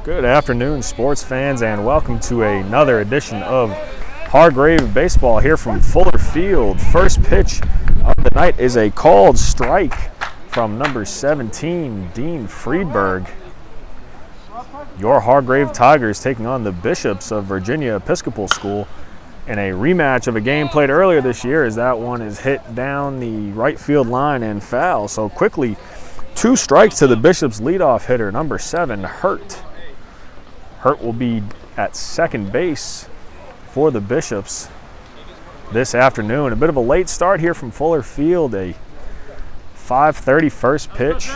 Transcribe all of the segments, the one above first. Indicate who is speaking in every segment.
Speaker 1: Good afternoon, sports fans, and welcome to another edition of Hargrave Baseball here from Fuller Field. First pitch of the night is a called strike from number 17, Dean Friedberg. Your Hargrave Tigers taking on the Bishops of Virginia Episcopal School in a rematch of a game played earlier this year, as that one is hit down the right field line and foul. So quickly, 2 strikes to the Bishops leadoff hitter, number 7, Hurt. Hurt will be at second base for the Bishops this afternoon. A bit of a late start here from Fuller Field, a 5:30 first pitch.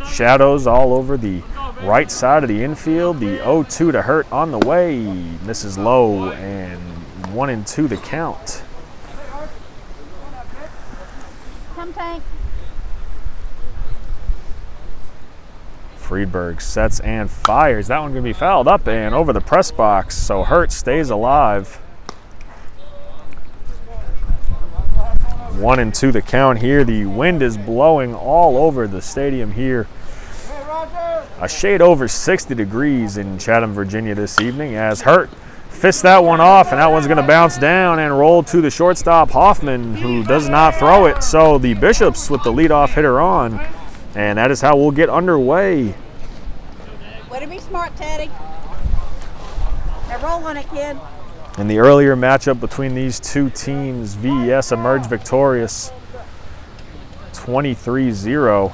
Speaker 1: Shadows all over the right side of the infield. The 0-2 to Hurt on the way. Misses low, and 1-2 the count.
Speaker 2: Come tank.
Speaker 1: Friedberg sets and fires. That one going to be fouled up and over the press box, so Hurt stays alive. 1-2 the count here. The wind is blowing all over the stadium here. A shade over 60 degrees in Chatham, Virginia this evening, as Hurt fists that one off, and that one's going to bounce down and roll to the shortstop, Hoffman, who does not throw it. So the Bishops with the leadoff hitter on, and that is how we'll get underway.
Speaker 2: Way to be smart, Teddy. Now roll on it, kid.
Speaker 1: In the earlier matchup between these two teams, VES emerged victorious 23-0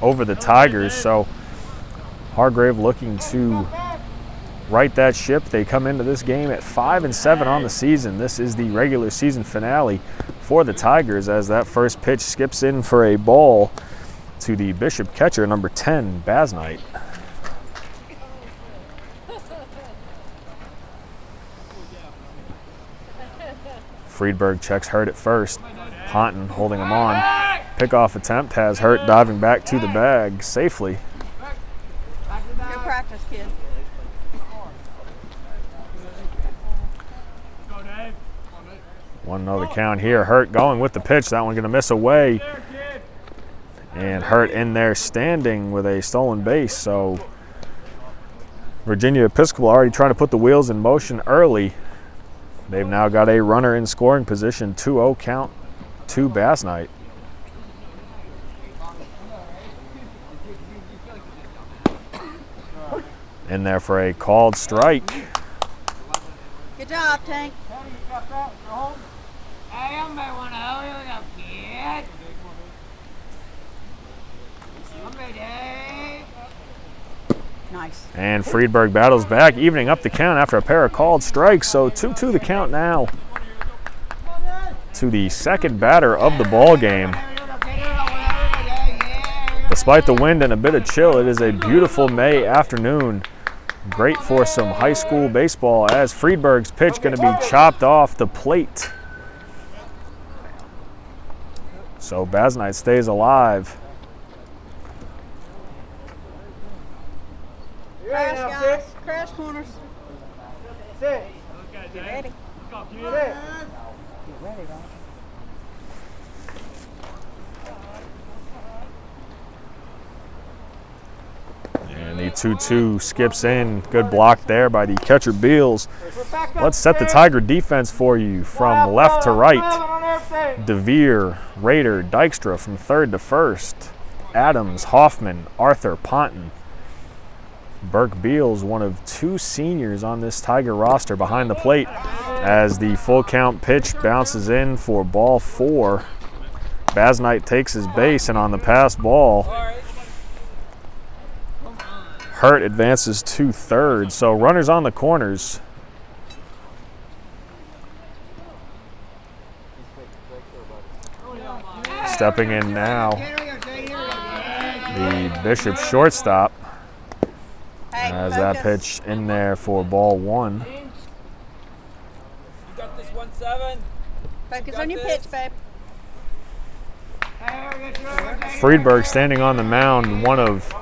Speaker 1: over the Tigers. So Hargrave looking to right that ship. They come into this game at 5-7 on the season. This is the regular season finale for the Tigers, as that first pitch skips in for a ball to the Bishop catcher, number 10, Basnight. Friedberg checks Hurt at first. Ponton holding him on. Pickoff attempt has Hurt diving back to the bag safely.
Speaker 2: Good practice, kid.
Speaker 1: 1-0 the count here. Hurt going with the pitch. That one going to miss away. And Hurt in there standing with a stolen base. So Virginia Episcopal already trying to put the wheels in motion early. They've now got a runner in scoring position. 2-0 count to Basnight. In there for a called strike.
Speaker 2: Good job, Tank. Nice.
Speaker 1: And Friedberg battles back, evening up the count after a pair of called strikes. So 2-2 the count now to the second batter of the ball game. Despite the wind and a bit of chill, it is a beautiful May afternoon. Great for some high school baseball, as Friedberg's pitch going to be chopped off the plate. So Basnight stays alive.
Speaker 2: Crash, guys. Crash corners. Get ready. Get ready, guys.
Speaker 1: And the 2-2 skips in. Good block there by the catcher, Beals. Let's set the Tiger defense for you from left to right. DeVere, Rader, Dykstra from third to first. Adams, Hoffman, Arthur, Ponton. Burke Beals, one of 2 seniors on this Tiger roster, behind the plate as the full count pitch bounces in for ball 4. Basnight takes his base, and on the pass ball, Hurt advances to third. So runners on the corners. Stepping in now, the Bishop shortstop. As that pitch in there for ball 1.
Speaker 3: You got this 1-7.
Speaker 2: Focus on your pitch, babe.
Speaker 1: Friedberg standing on the mound, one of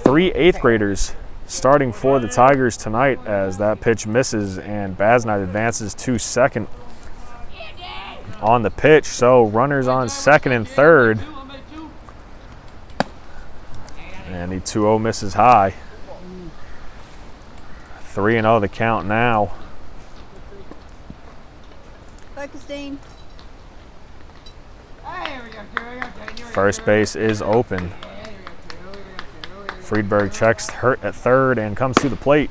Speaker 1: 3 8th graders starting for the Tigers tonight, as that pitch misses and Basnight advances to second on the pitch. So runners on second and third. And the 2-0 misses high. 3-0 the count now.
Speaker 2: Focus, Dean.
Speaker 1: First base is open. Friedberg checks Hurt at third and comes to the plate.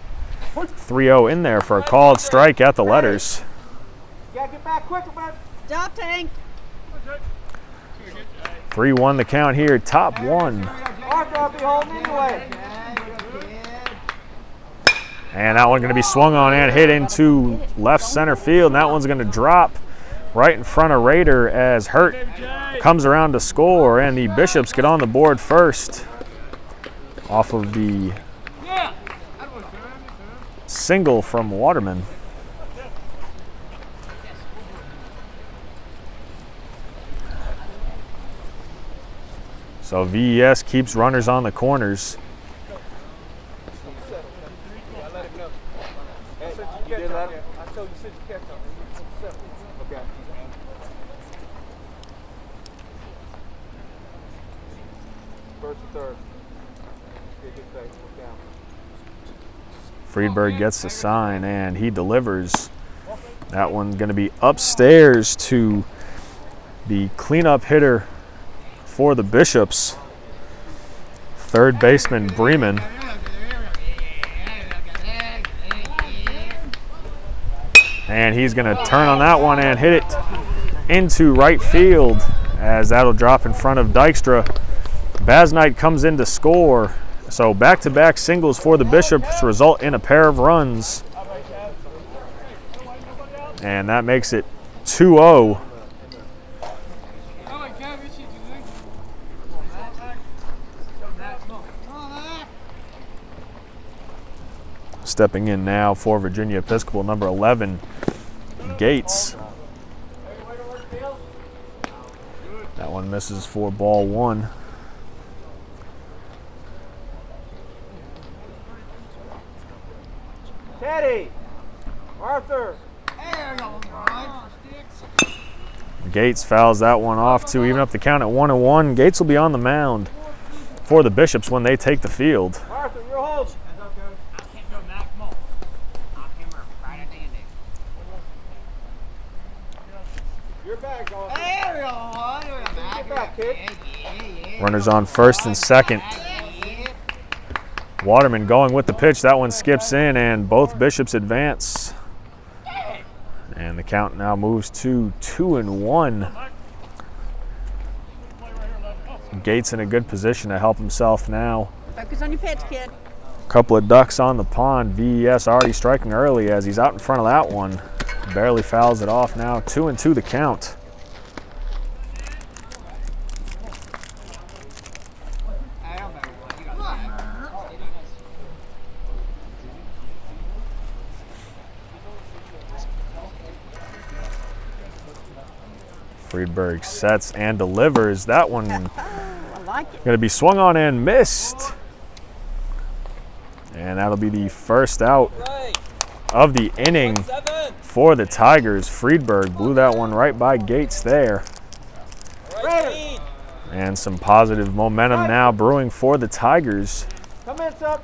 Speaker 1: 3-0 in there for a called strike at the letters.
Speaker 3: Gotta get back quicker, bud.
Speaker 2: Job, Tank.
Speaker 1: 3-1 the count here, top one.
Speaker 3: Arthur, I'll be holding anyway.
Speaker 1: And that one going to be swung on and hit into left center field. And that one's going to drop right in front of Rader as Hurt comes around to score. And the Bishops get on the board first off of the single from Waterman. So VES keeps runners on the corners.
Speaker 3: First and third.
Speaker 1: Friedberg gets the sign and he delivers. That one's going to be upstairs to the cleanup hitter for the Bishops, third baseman Bremen. And he's going to turn on that one and hit it into right field as that'll drop in front of Dykstra. Basnight comes in to score. So back-to-back singles for the Bishops result in a pair of runs. And that makes it 2-0. Stepping in now for Virginia Episcopal, number 11, Gates. That one misses for ball one.
Speaker 3: Teddy! Arthur!
Speaker 1: Gates fouls that one off to even up the count at 1-1. Gates will be on the mound for the Bishops when they take the field.
Speaker 3: Arthur, your hold! Your bag, Arthur. Get back, kid.
Speaker 1: Runners on first and second. Waterman going with the pitch. That one skips in and both Bishops advance. And the count now moves to 2-1. Gates in a good position to help himself now.
Speaker 2: Focus on your pitch, kid.
Speaker 1: Couple of ducks on the pond. VES already striking early as he's out in front of that one. Barely fouls it off now. 2-2 the count. Friedberg sets and delivers. That one
Speaker 2: I like it.
Speaker 1: going to be swung on and missed. And that'll be the first out of the inning for the Tigers. Friedberg blew that one right by Gates there. And some positive momentum now brewing for the Tigers.
Speaker 3: Come in, son.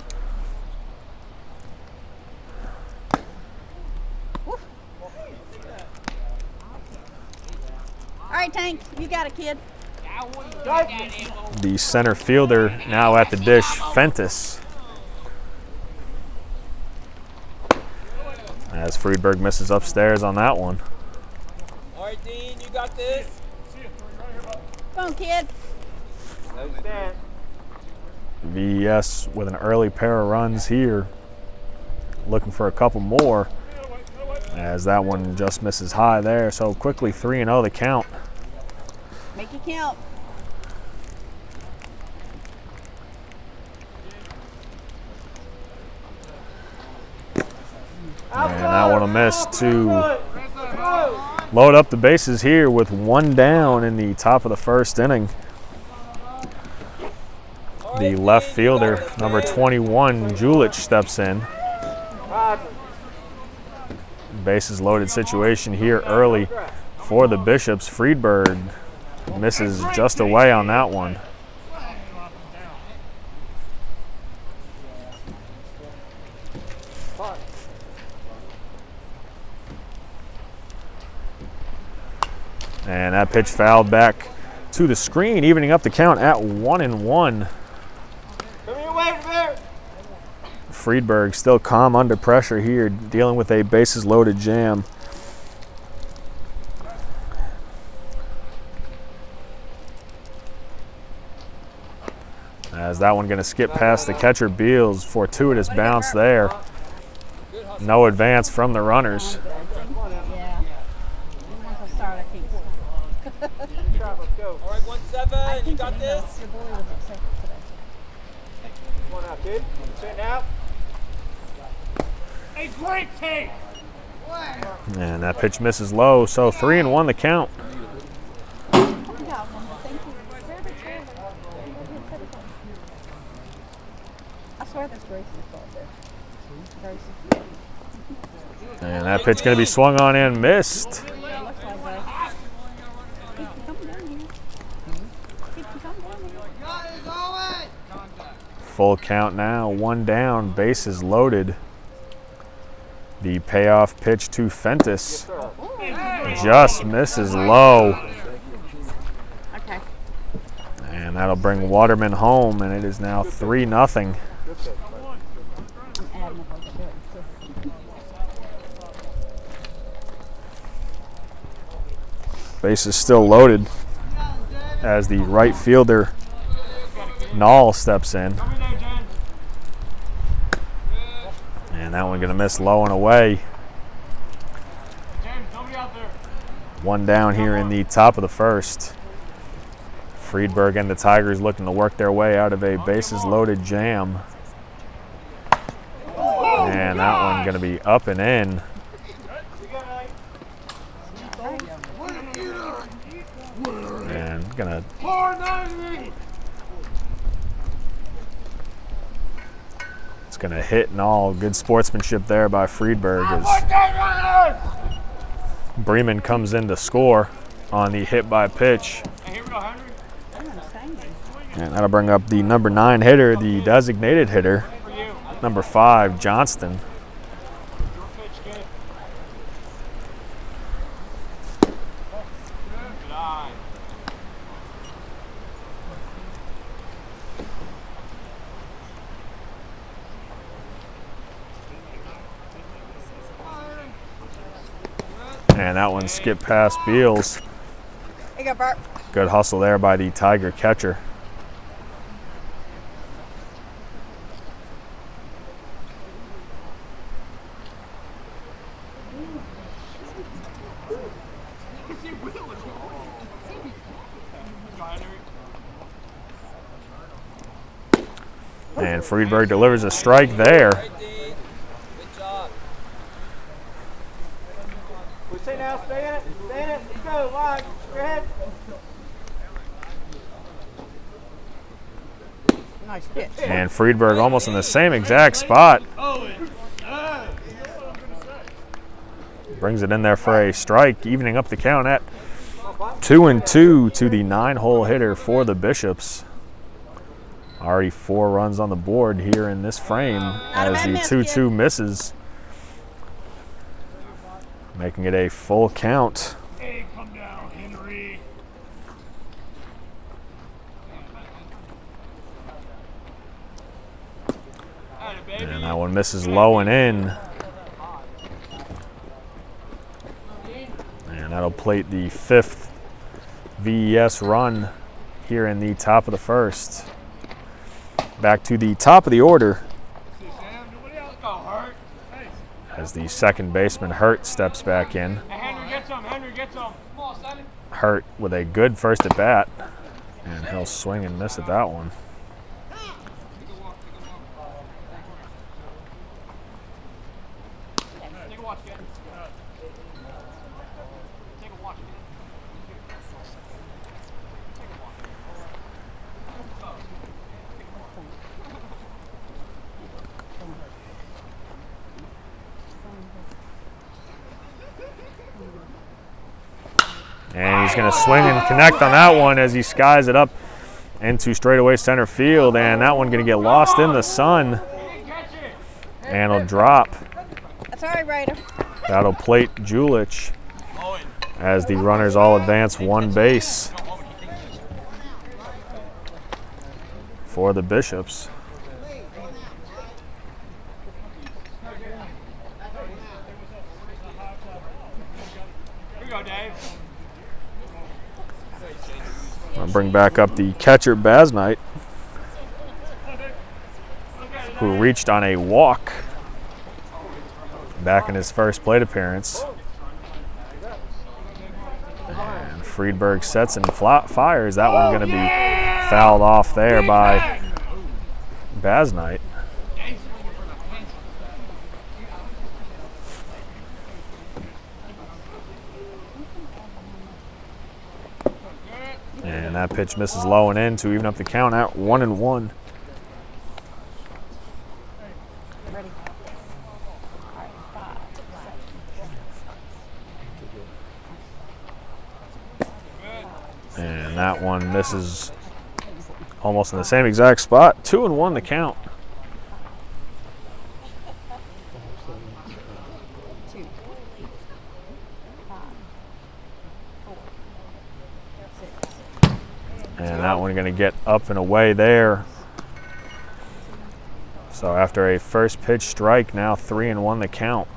Speaker 2: All right, Tank, you got it, kid.
Speaker 1: The center fielder now at the dish, Fentis. As Friedberg misses upstairs on that one.
Speaker 4: All right, Dean, you got this.
Speaker 2: Come on, kid.
Speaker 3: No stand.
Speaker 1: VES with an early pair of runs here. Looking for a couple more as that one just misses high there. So quickly 3-0 the count.
Speaker 2: Make it count.
Speaker 1: And that one will miss to load up the bases here with one down in the top of the first inning. The left fielder, number 21, Julich, steps in. Bases loaded situation here early for the Bishops. Friedberg misses just away on that one. And that pitch fouled back to the screen, evening up the count at 1-1.
Speaker 3: Come your way from there.
Speaker 1: Friedberg still calm under pressure here, dealing with a bases loaded jam. As that one going to skip past the catcher Beals, fortuitous bounce there. No advance from the runners.
Speaker 2: Yeah. Once I start, I can't stop.
Speaker 3: Let's go.
Speaker 4: All right, 1-7. You got this?
Speaker 2: Your boy was upset today.
Speaker 3: Come on out, kid. Sitting out. A great take.
Speaker 1: And that pitch misses low, so 3-1 the count.
Speaker 2: I got one. Thank you. I swear that's Grace's fault there. Grace's.
Speaker 1: And that pitch going to be swung on and missed.
Speaker 2: It looks like that. Keep coming down here. Keep coming down here.
Speaker 1: Full count now, one down, bases loaded. The payoff pitch to Fentis just misses low.
Speaker 2: Okay.
Speaker 1: And that'll bring Waterman home, and it is now 3-0.
Speaker 2: I'm adding if I can do it.
Speaker 1: Bases still loaded as the right fielder Knoll steps in. And that one going to miss low and away. One down here in the top of the first. Friedberg and the Tigers looking to work their way out of a bases loaded jam. And that one going to be up and in. And going to going to hit and all. Good sportsmanship there by Friedberg as Bremen comes in to score on the hit by pitch. And that'll bring up the number 9 hitter, the designated hitter, number 5, Johnston. And that one skipped past Beals.
Speaker 2: Here you go, Bart.
Speaker 1: Good hustle there by the Tiger catcher. And Friedberg delivers a strike there.
Speaker 4: Good job.
Speaker 3: We say now, stay in it. Stay in it. Let's go. Wide. Your head.
Speaker 2: Nice pitch.
Speaker 1: And Friedberg almost in the same exact spot. Brings it in there for a strike, evening up the count at 2-2 to the 9-hole hitter for the Bishops. Already 4 runs on the board here in this frame as the 2-2 misses, making it a full count.
Speaker 3: Hey, come down, Henry.
Speaker 1: And that one misses low and in. And that'll plate the 5th VES run here in the top of the first. Back to the top of the order as the second baseman Hurt steps back in.
Speaker 3: Henry, get some. Henry, get some. Come on, Sonny.
Speaker 1: Hurt with a good first at bat, and he'll swing and miss at that one.
Speaker 3: Take a watch, kid. Take a watch.
Speaker 1: And he's going to swing and connect on that one as he skies it up into straightaway center field. And that one going to get lost in the sun. And it'll drop.
Speaker 2: That's all right, Ryder.
Speaker 1: That'll plate Julich as the runners all advance one base for the Bishops. I'll bring back up the catcher, Basnight, who reached on a walk back in his first plate appearance. And Friedberg sets and fires. That one going to be fouled off there by Basnight. And that pitch misses low and in to even up the count at 1-1.
Speaker 2: Ready? All right, 5, 7.
Speaker 1: And that one misses almost in the same exact spot. 2-1 the count.
Speaker 2: 2, 5, 4, 6.
Speaker 1: And that one going to get up and away there. So after a first pitch strike, now 3-1 the count.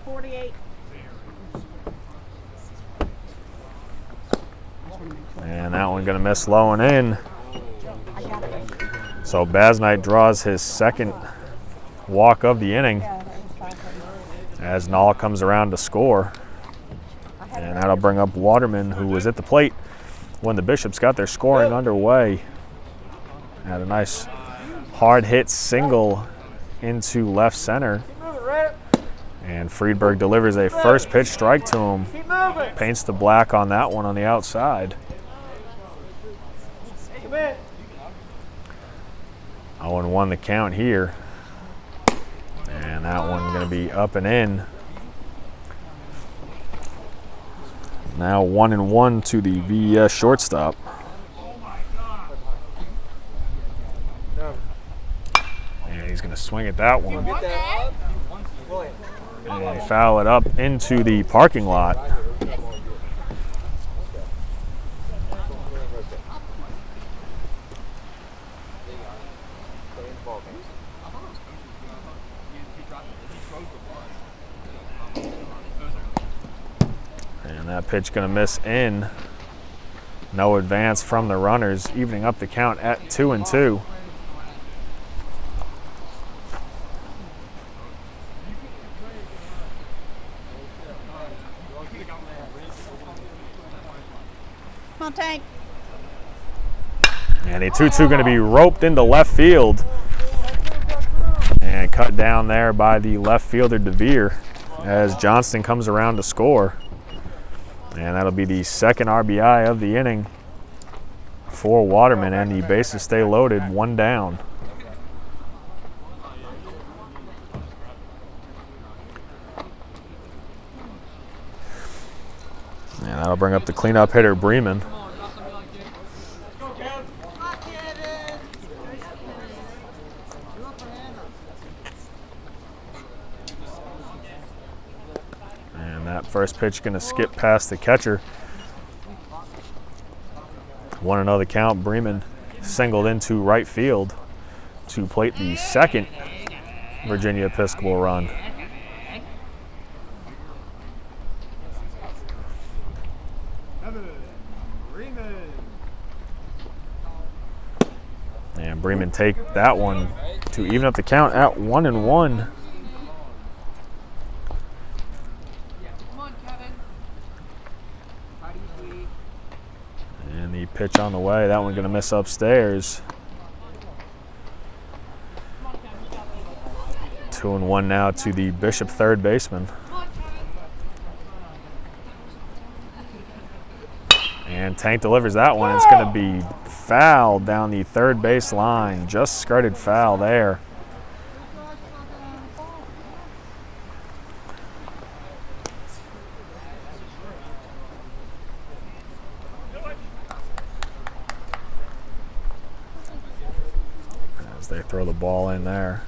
Speaker 2: 48.
Speaker 1: And that one going to miss low and in.
Speaker 2: I got it.
Speaker 1: So Basnight draws his second walk of the inning
Speaker 2: Yeah, that was 5.
Speaker 1: as Nall comes around to score. And that'll bring up Waterman, who was at the plate when the Bishops got their scoring underway. Had a nice hard hit single into left center. And Friedberg delivers a first pitch strike to him. Paints the black on that one on the outside. 0-1 the count here. And that one going to be up and in. Now 1-1 to the VES shortstop. And he's going to swing at that one. And foul it up into the parking lot. And that pitch going to miss in. No advance from the runners, evening up the count at 2-2.
Speaker 2: Come on, Tank.
Speaker 1: And a 2-2 going to be roped into left field. And cut down there by the left fielder, DeVere, as Johnston comes around to score. And that'll be the second RBI of the inning for Waterman, and the bases stay loaded, one down. And that'll bring up the cleanup hitter, Bremen. And that first pitch going to skip past the catcher. 1-0 the count. Bremen singled into right field to plate the second Virginia Episcopal run. And Bremen take that one to even up the count at 1-1. And the pitch on the way, that one going to miss upstairs. 2-1 now to the Bishop third baseman. And Tank delivers that one. It's going to be fouled down the third base line. Just skirted foul there. As they throw the ball in there.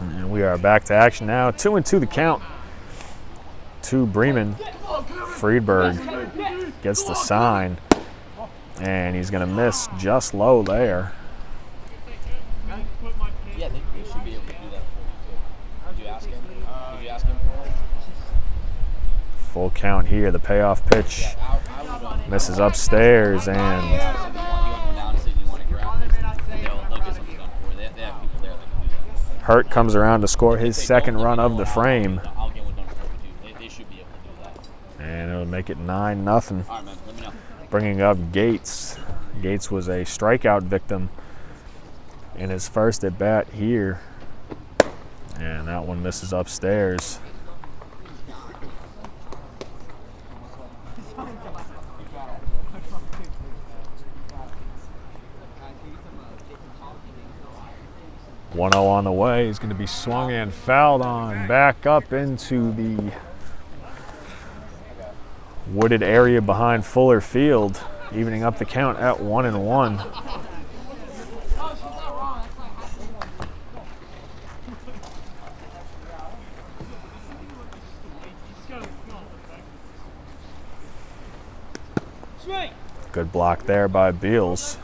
Speaker 1: And we are back to action now. 2-2 the count to Bremen. Friedberg gets the sign, and he's going to miss just low there.
Speaker 4: Yeah, they should be able to do that for you too. Did you ask him? Did you ask him for it?
Speaker 1: Full count here. The payoff pitch misses upstairs, and
Speaker 4: You want to go down and see if you want to grab it. They'll get something done for you. They have people there that can do that.
Speaker 1: Hurt comes around to score his second run of the frame.
Speaker 4: I'll get one done for you too. They should be able to do that.
Speaker 1: And it'll make it 9-0.
Speaker 4: All right, man. Let me know.
Speaker 1: Bringing up Gates. Gates was a strikeout victim in his first at bat here. And that one misses upstairs. One 0 on the way. He's going to be swung and fouled on. Back up into the wooded area behind Fuller Field, evening up the count at 1-1. Good block there by Beals.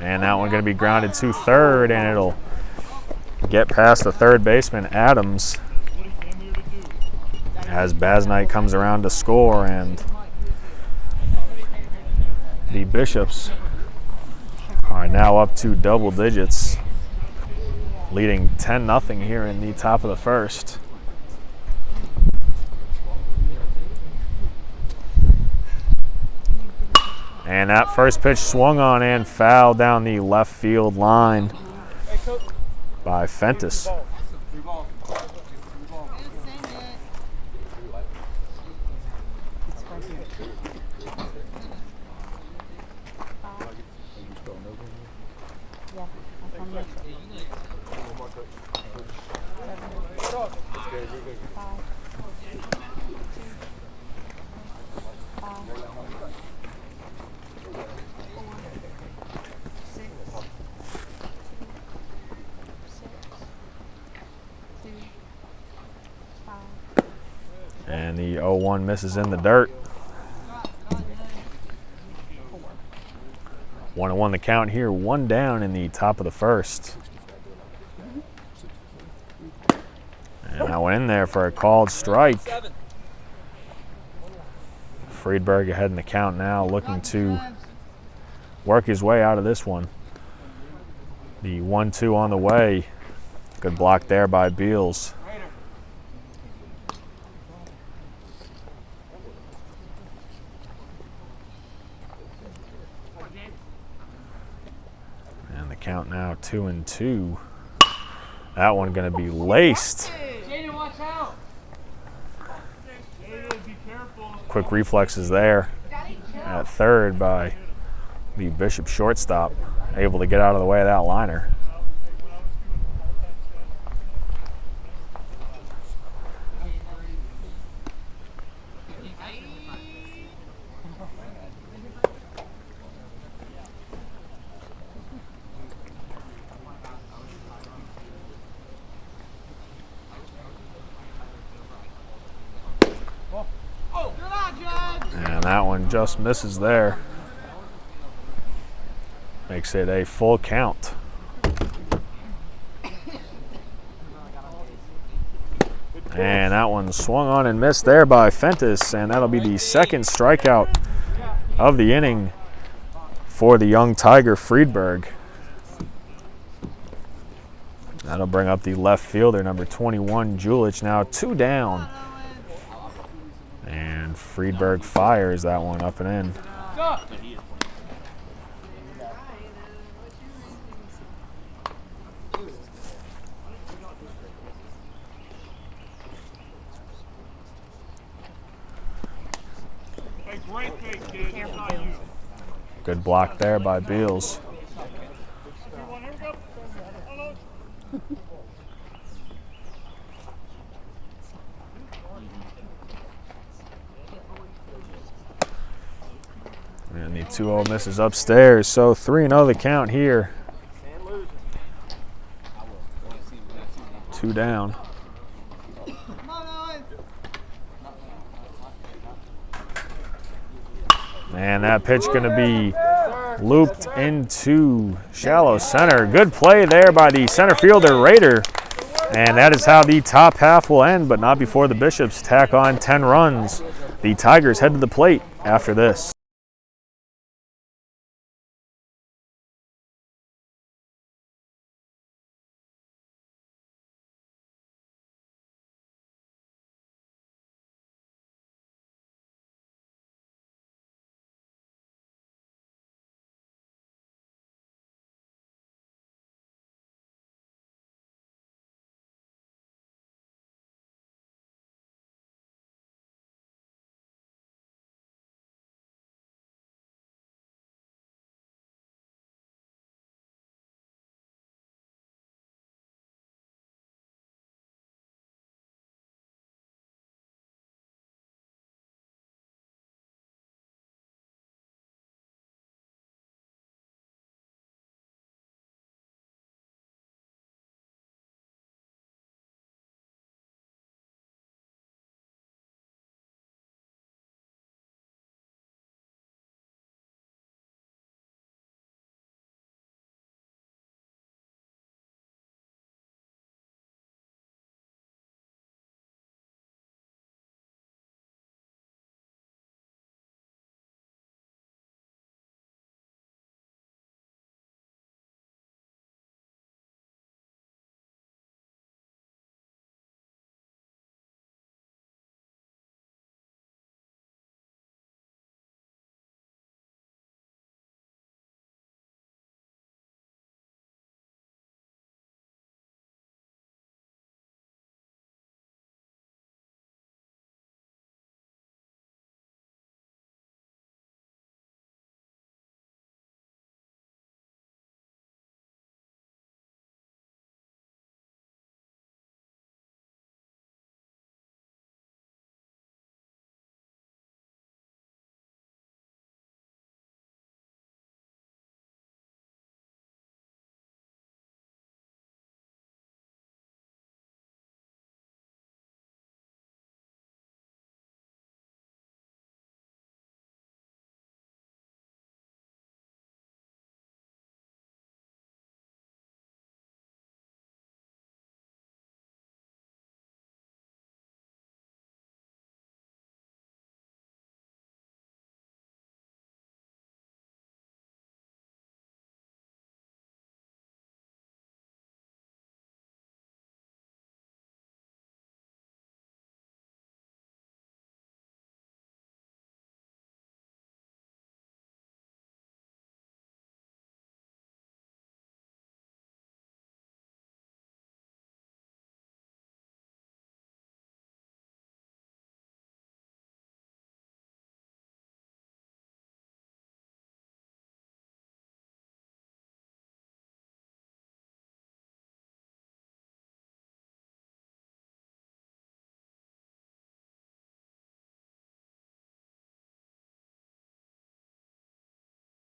Speaker 1: And that one going to be grounded to third, and it'll get past the third baseman, Adams, as Basnight comes around to score, and the Bishops are now up to double digits, leading 10-0 here in the top of the first. And that first pitch swung on and fouled down the left field line by Fentis. And the 0-1 misses in the dirt. 1-1 the count here, one down in the top of the first. And that went in there for a called strike. Friedberg ahead in the count now, looking to work his way out of this one. The 1-2 on the way. Good block there by Beals. And the count now 2-2. That one going to be laced. Quick reflexes there at third by the Bishop shortstop, able to get out of the way of that liner. And that one just misses there. Makes it a full count. And that one swung on and missed there by Fentis, and that'll be the second strikeout of the inning for the young Tiger Friedberg. That'll bring up the left fielder, number 21, Julich, now 2 down. And Friedberg fires that one up and in. Good block there by Beals. 2-0 misses upstairs. So 3-0 the count here. 2 down. And that pitch going to be looped into shallow center. Good play there by the center fielder, Rader. And that is how the top half will end, but not before the Bishops tack on 10 runs. The Tigers head to the plate after this.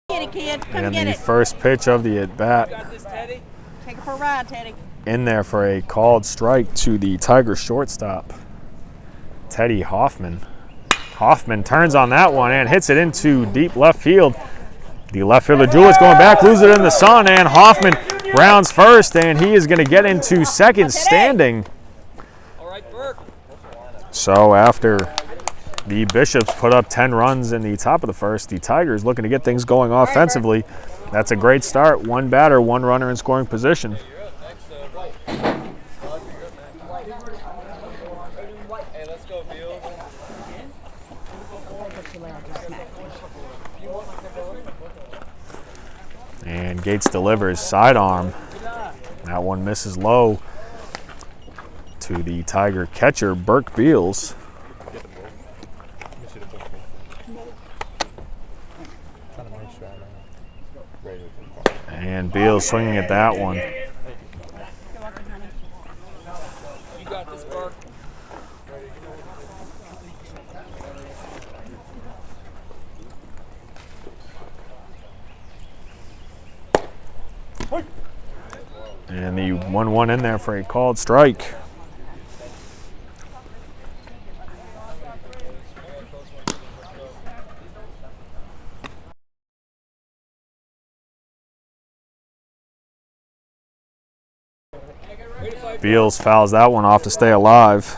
Speaker 2: Get it, kid. Come
Speaker 1: And
Speaker 2: get
Speaker 1: the
Speaker 2: it.
Speaker 1: first pitch of the at-bat
Speaker 2: Take it for a ride, Teddy.
Speaker 1: in there for a called strike to the Tiger shortstop, Teddy Hoffman. Hoffman turns on that one and hits it into deep left field. The left fielder, Julius, going back, loses it in the sun, and Hoffman rounds first, and he is going to get into second standing. So after the Bishops put up 10 runs in the top of the first, the Tigers looking to get things going offensively. That's a great start. One batter, one runner in scoring position. And Gates delivers sidearm. That one misses low to the Tiger catcher, Burke Beals. And Beals swinging at that one.
Speaker 2: You got this, Burke.
Speaker 1: And the 1-1 in there for a called strike. Beals fouls that one off to stay alive.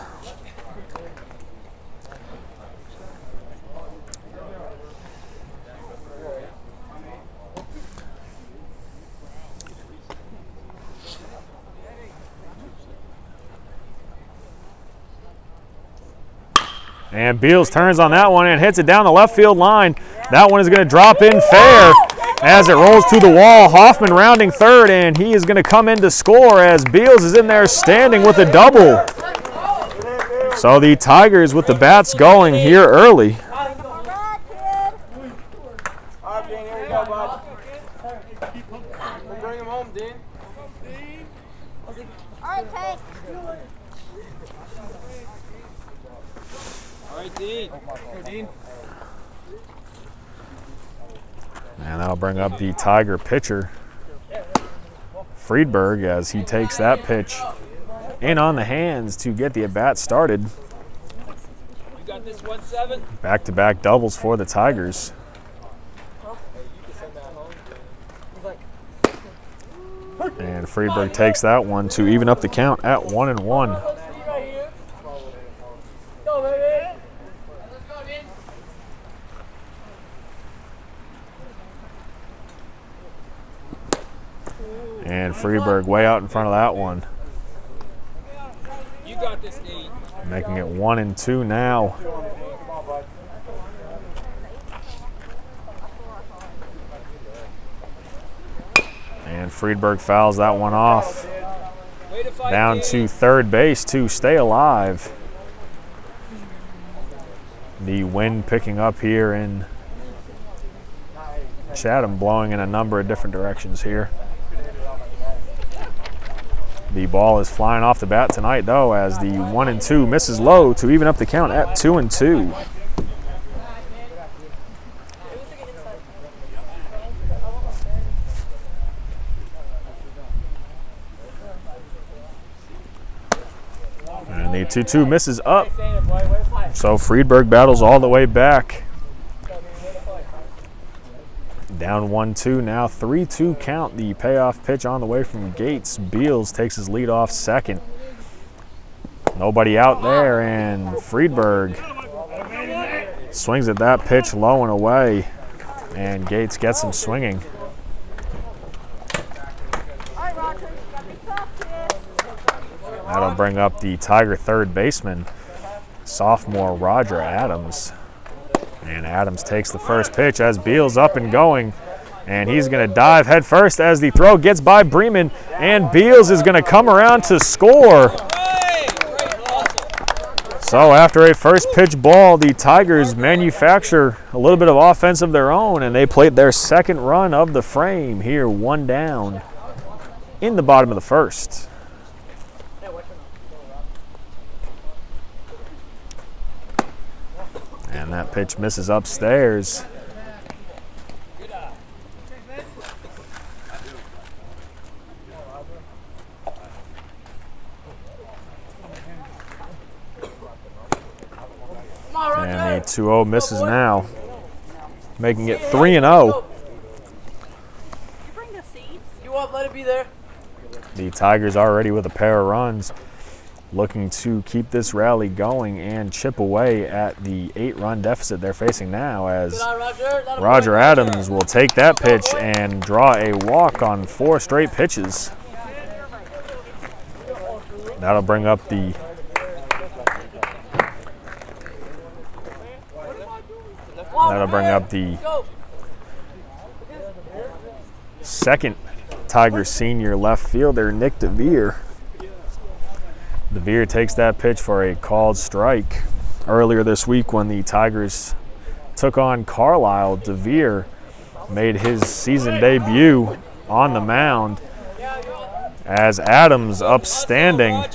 Speaker 1: And Beals turns on that one and hits it down the left field line. That one is going to drop in fair as it rolls to the wall. Hoffman rounding third, and he is going to come in to score as Beals is in there standing with a double. So the Tigers with the bats going here early.
Speaker 3: All right, Dean, here we go, bud. We'll bring him home, Dean.
Speaker 2: All right, Tank.
Speaker 3: All right, Dean. Here, Dean.
Speaker 1: And that'll bring up the Tiger pitcher, Friedberg, as he takes that pitch in on the hands to get the at-bat started.
Speaker 3: You got this 1-7.
Speaker 1: Back-to-back doubles for the Tigers. And Friedberg takes that one to even up the count at 1-1.
Speaker 3: Go, baby.
Speaker 1: And Friedberg way out in front of that one.
Speaker 3: You got this, Dean.
Speaker 1: Making it 1-2 now. And Friedberg fouls that one off. Down to third base to stay alive. The wind picking up here in Chatham, blowing in a number of different directions here. The ball is flying off the bat tonight, though, as the 1-2 misses low to even up the count at 2-2. And the 2-2 misses up. So Friedberg battles all the way back. Down 1-2, now 3-2 count. The payoff pitch on the way from Gates. Beals takes his lead off second. Nobody out there, and Friedberg swings at that pitch low and away, and Gates gets him swinging. That'll bring up the Tiger third baseman, sophomore Roger Adams. And Adams takes the first pitch as Beals up and going. And he's going to dive head first as the throw gets by Bremen. And Beals is going to come around to score. So after a first pitch ball, the Tigers manufacture a little bit of offense of their own. And they played their second run of the frame here, one down in the bottom of the first. And that pitch misses upstairs. And the 2-0 misses now, making it 3-0.
Speaker 3: You won't let it be there.
Speaker 1: The Tigers already with a pair of runs, looking to keep this rally going and chip away at the 8-run deficit they're facing now, as Roger Adams will take that pitch and draw a walk on 4 straight pitches. That'll bring up the second Tigers senior left fielder, Nick DeVere. DeVere takes that pitch for a called strike. Earlier this week when the Tigers took on Carlisle, DeVere made his season debut on the mound as Adams upstanding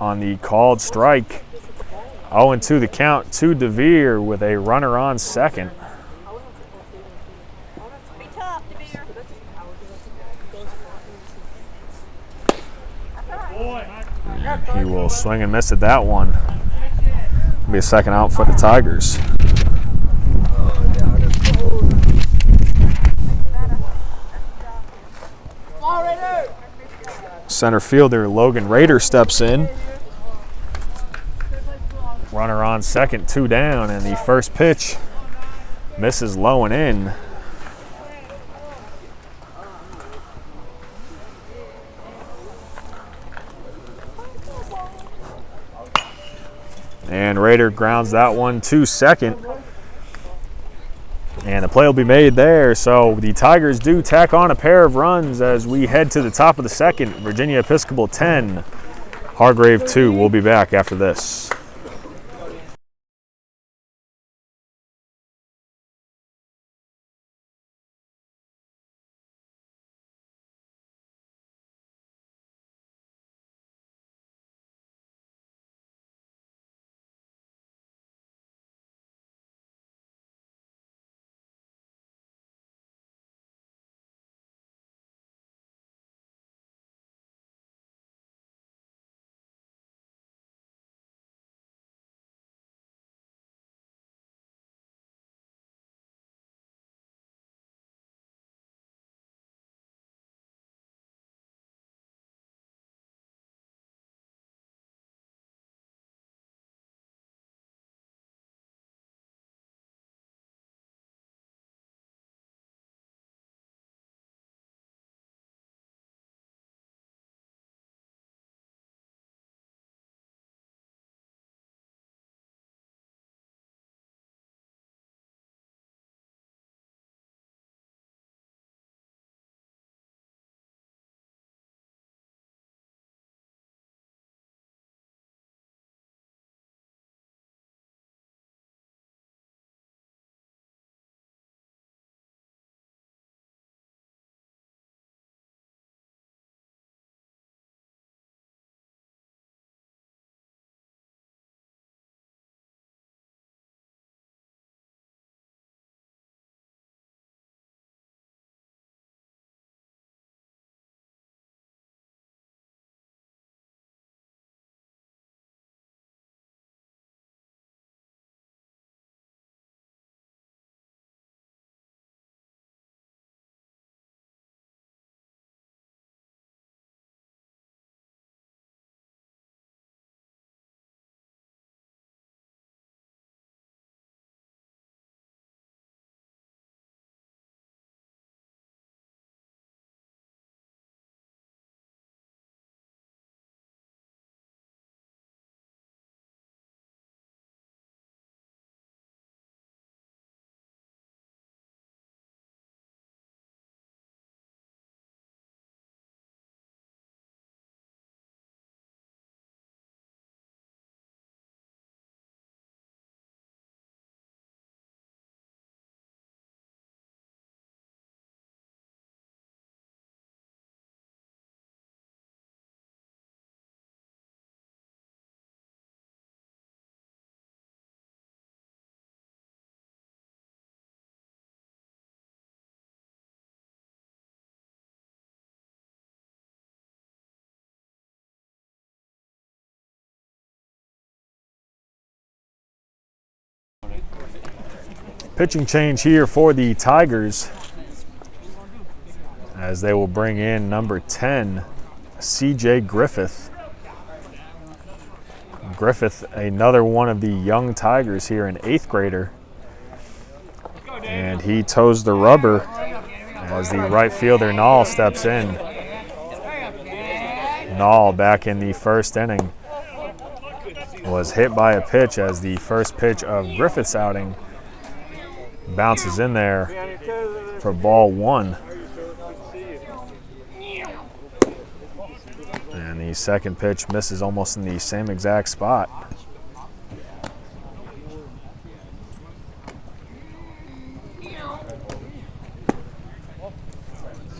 Speaker 1: on the called strike. 0-2 the count to DeVere with a runner on second. He will swing and miss at that one. Be a second out for the Tigers. Center fielder Logan Rader steps in. Runner on second, 2 down, and the first pitch misses low and in. And Rader grounds that one to second. And a play will be made there. So the Tigers do tack on a pair of runs as we head to the top of the second. Virginia Episcopal 10, Hargrave 2. We'll be back after this. Pitching change here for the Tigers as they will bring in number 10, C.J. Griffith. Griffith, another one of the young Tigers here, an 8th grader. And he toes the rubber as the right fielder, Nall, steps in. Nall, back in the first inning, was hit by a pitch as the first pitch of Griffith's outing bounces in there for ball 1. And the second pitch misses almost in the same exact spot.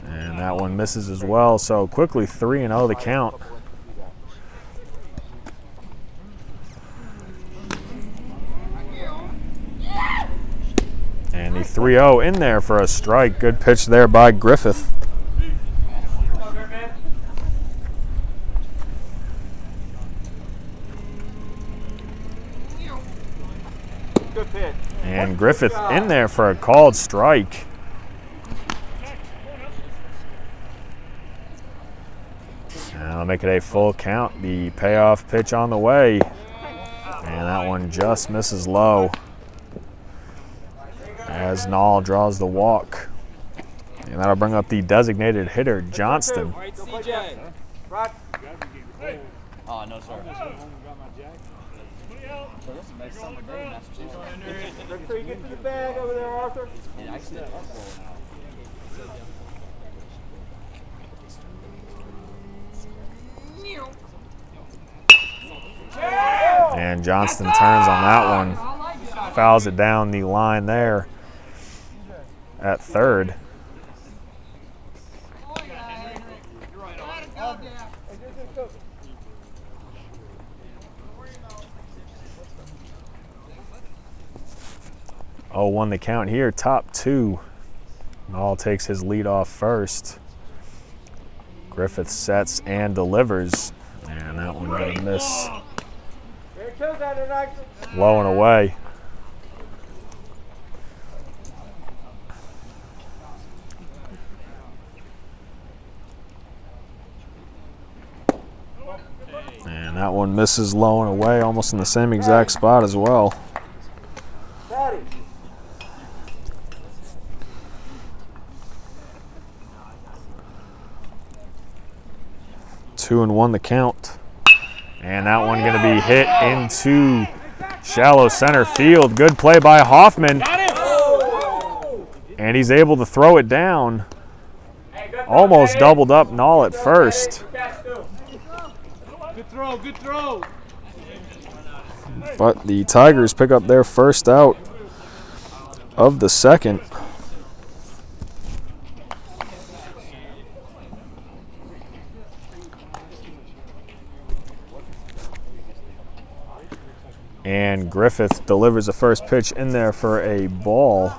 Speaker 1: And that one misses as well. So quickly 3-0 the count. And the 3-0 in there for a strike. Good pitch there by Griffith.
Speaker 3: pitch.
Speaker 1: And Griffith in there for a called strike. Now make it a full count. The payoff pitch on the way. And that one just misses low as Nall draws the walk. And that'll bring up the designated hitter, Johnston.
Speaker 4: All right, CJ.
Speaker 3: Right.
Speaker 4: Oh, no, sir. So this is a nice summer day in Massachusetts.
Speaker 3: Make sure you get to the bag over there, Arthur.
Speaker 4: And I see that roll now.
Speaker 1: And Johnston turns on that one. Fouls it down the line there at third. Oh, won the count here, top two. Nall takes his lead off first. Griffith sets and delivers. And that one gonna miss low and away. And that one misses low and away, almost in the same exact spot as well. 2-1 the count. And that one going to be hit into shallow center field. Good play by Hoffman. And he's able to throw it down. Almost doubled up Nall at first.
Speaker 3: Good throw, good throw.
Speaker 1: But the Tigers pick up their first out of the second. And Griffith delivers the first pitch in there for a ball.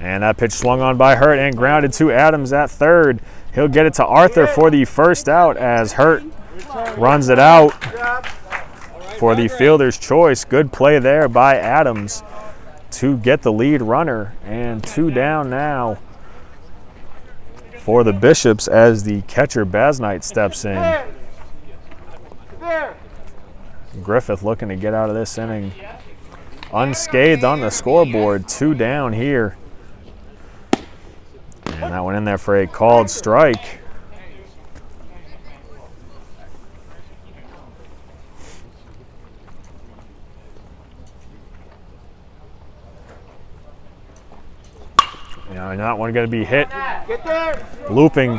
Speaker 1: And that pitch swung on by Hurt and grounded to Adams at third. He'll get it to Arthur for the first out as Hurt runs it out for the fielder's choice. Good play there by Adams to get the lead runner, and 2 down now for the Bishops as the catcher Basnight steps in. Griffith looking to get out of this inning unscathed on the scoreboard. 2 down here. And that went in there for a called strike. Not one going to be hit. Looping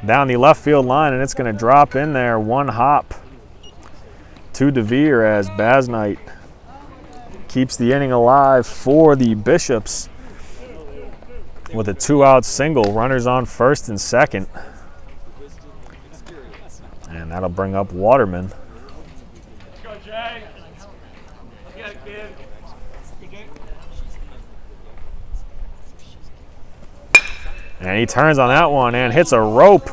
Speaker 1: down the left field line, and it's going to drop in there. 1 hop to DeVere as Basnight keeps the inning alive for the Bishops with a 2-out single. Runners on first and second. And that'll bring up Waterman.
Speaker 3: Let's go, Jay. You got it, kid.
Speaker 1: And he turns on that one and hits a rope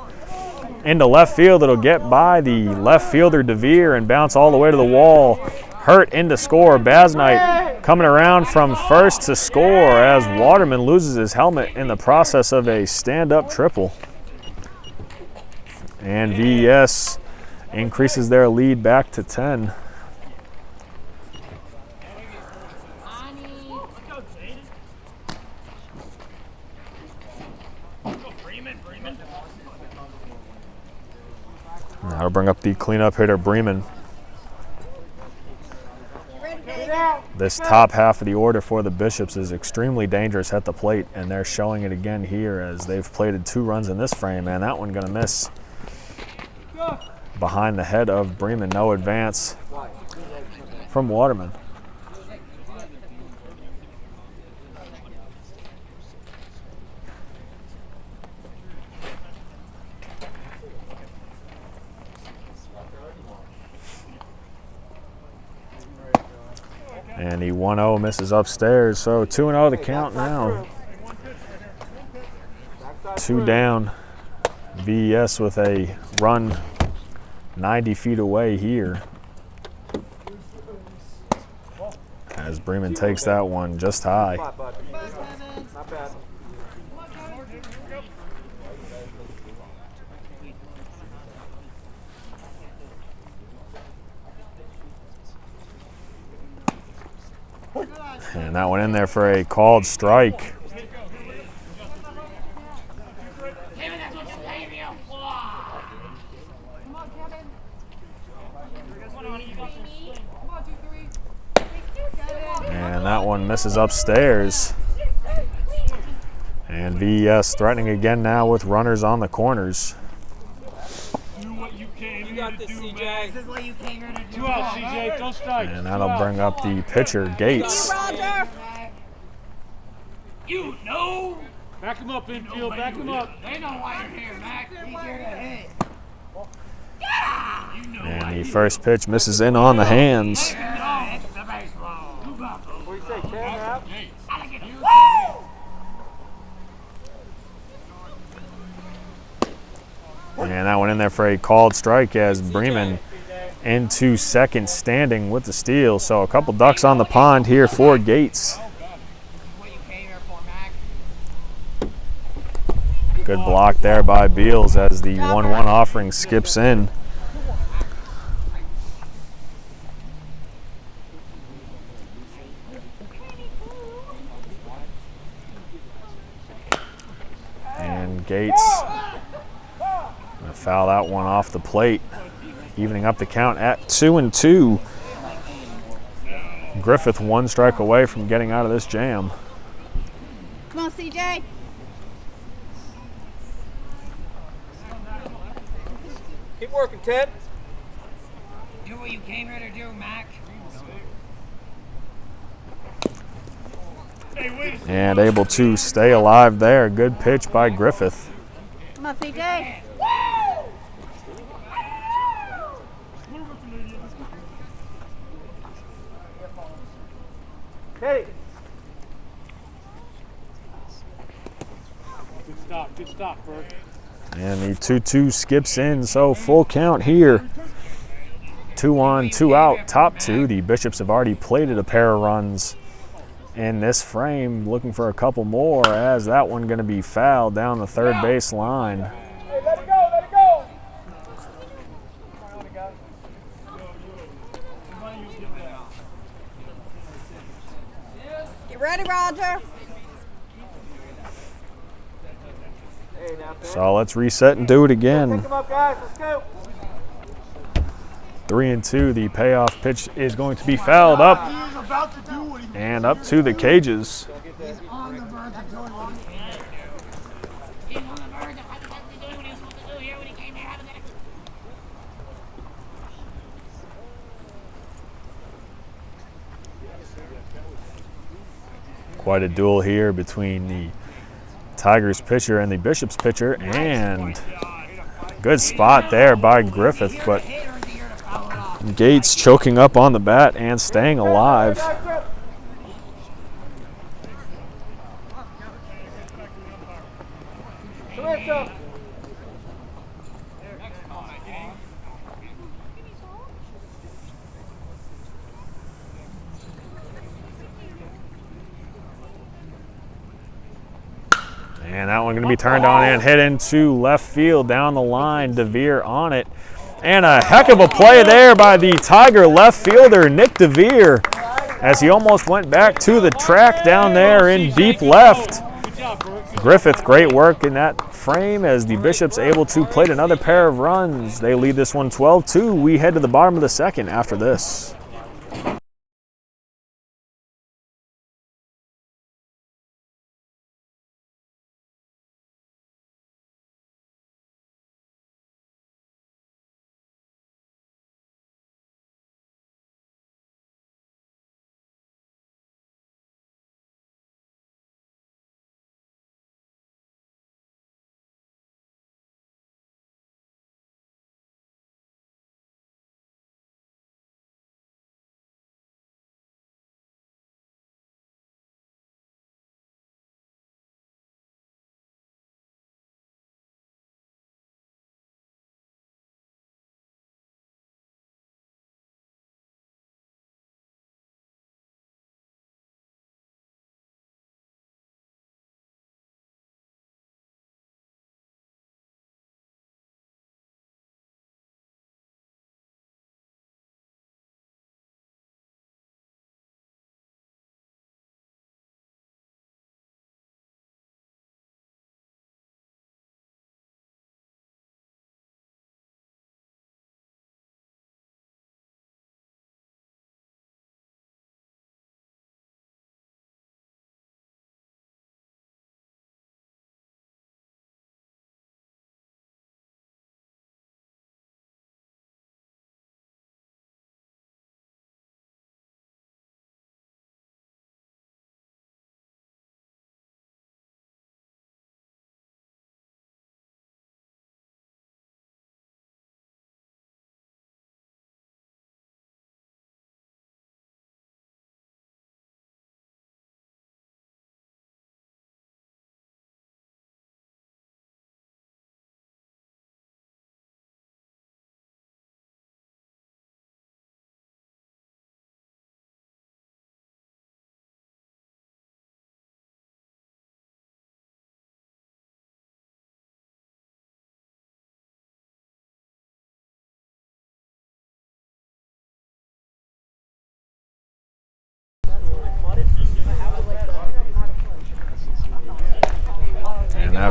Speaker 1: into left field. It'll get by the left fielder DeVere and bounce all the way to the wall. Hurt into score. Basnight coming around from first to score as Waterman loses his helmet in the process of a stand-up triple. And VES increases their lead back to 10. That'll bring up the cleanup hitter, Bremen. This top half of the order for the Bishops is extremely dangerous at the plate, and they're showing it again here as they've plated 2 runs in this frame, and that one going to miss behind the head of Bremen. No advance from Waterman. And the 1-0 misses upstairs, so 2-0 the count now. 2 down. VES with a run 90 feet away here. As Bremen takes that one just high.
Speaker 3: Not bad.
Speaker 1: And that one in there for a called strike. And that one misses upstairs. And VES threatening again now with runners on the corners.
Speaker 5: Do what you came
Speaker 3: You
Speaker 5: here
Speaker 3: got
Speaker 5: to
Speaker 3: this,
Speaker 5: do,
Speaker 3: CJ.
Speaker 5: man.
Speaker 2: This is what you came here to do.
Speaker 5: 2 out, CJ. Don't strike.
Speaker 1: And
Speaker 5: 2
Speaker 1: that'll
Speaker 5: out.
Speaker 1: bring up the pitcher, Gates.
Speaker 2: Roger.
Speaker 5: You know. Back him up, infield. Back him up.
Speaker 2: They know why you're here, Mac. He's here to hit.
Speaker 1: And the first pitch misses in on the hands.
Speaker 3: What do you say, 10 out?
Speaker 1: And that one in there for a called strike as Bremen into second standing with the steal. So a couple ducks on the pond here for Gates.
Speaker 2: What you came here for, Mac.
Speaker 1: Good block there by Beals as the 1-1 offering skips in. And Gates gonna foul that one off the plate, evening up the count at 2-2. Griffith 1 strike away from getting out of this jam.
Speaker 2: Come on, CJ.
Speaker 3: Keep working, Ted.
Speaker 2: Do what you came here to do, Mac.
Speaker 1: And able to stay alive there. Good pitch by Griffith.
Speaker 2: Come on, CJ.
Speaker 3: Hey.
Speaker 5: Good stop, Bert.
Speaker 1: And the 2-2 skips in, so full count here. 2 on, 2 out, top 2. The Bishops have already plated a pair of runs in this frame, looking for a couple more as that one going to be fouled down the third base line.
Speaker 3: Hey, let it go, let it go.
Speaker 2: Get ready, Roger.
Speaker 3: Hey, now, Ted.
Speaker 1: So let's reset and do it
Speaker 3: Pick
Speaker 1: again.
Speaker 3: them up, guys. Let's go.
Speaker 1: 3-2, the payoff pitch is going to be fouled up and up to the cages.
Speaker 2: He's on the verge of doing what he can. He's on the verge of doing what he was supposed to do here when he came here.
Speaker 1: Quite a duel here between the Tigers pitcher and the Bishops pitcher, and good spot there by Griffith, but Gates choking up on the bat and staying alive. And that one going to be turned on and hit into left field down the line. DeVere on it. And a heck of a play there by the Tiger left fielder, Nick DeVere, as he almost went back to the track down there in deep left. Griffith, great work in that frame as the Bishops able to plate another pair of runs. They lead this one 12-2. We head to the bottom of the second after this.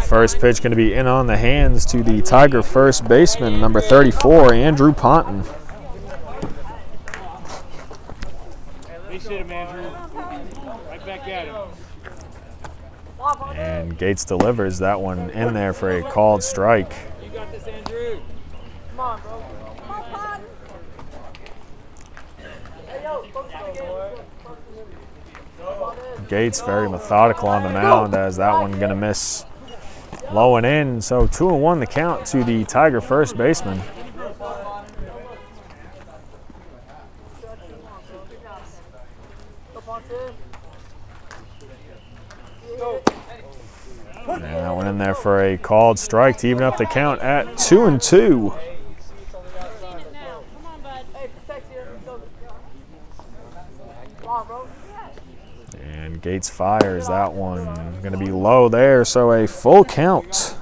Speaker 1: first pitch going to be in on the hands to the Tiger first baseman, number 34, Andrew Ponton.
Speaker 5: Base hit him, Andrew. Right back at him.
Speaker 1: And Gates delivers that one in there for a called strike.
Speaker 3: You got this, Andrew. Come on, bro.
Speaker 2: Come on, Pop.
Speaker 3: Hey, yo, focus on the game.
Speaker 1: Gates very methodical on the mound as that one going to miss low and in. So 2-1 the count to the Tiger first baseman. And that one in there for a called strike to even up the count at 2-2.
Speaker 2: Come on, bud.
Speaker 3: Hey, protect here. Come on, bro.
Speaker 1: And Gates fires that one. Going to be low there, so a full count.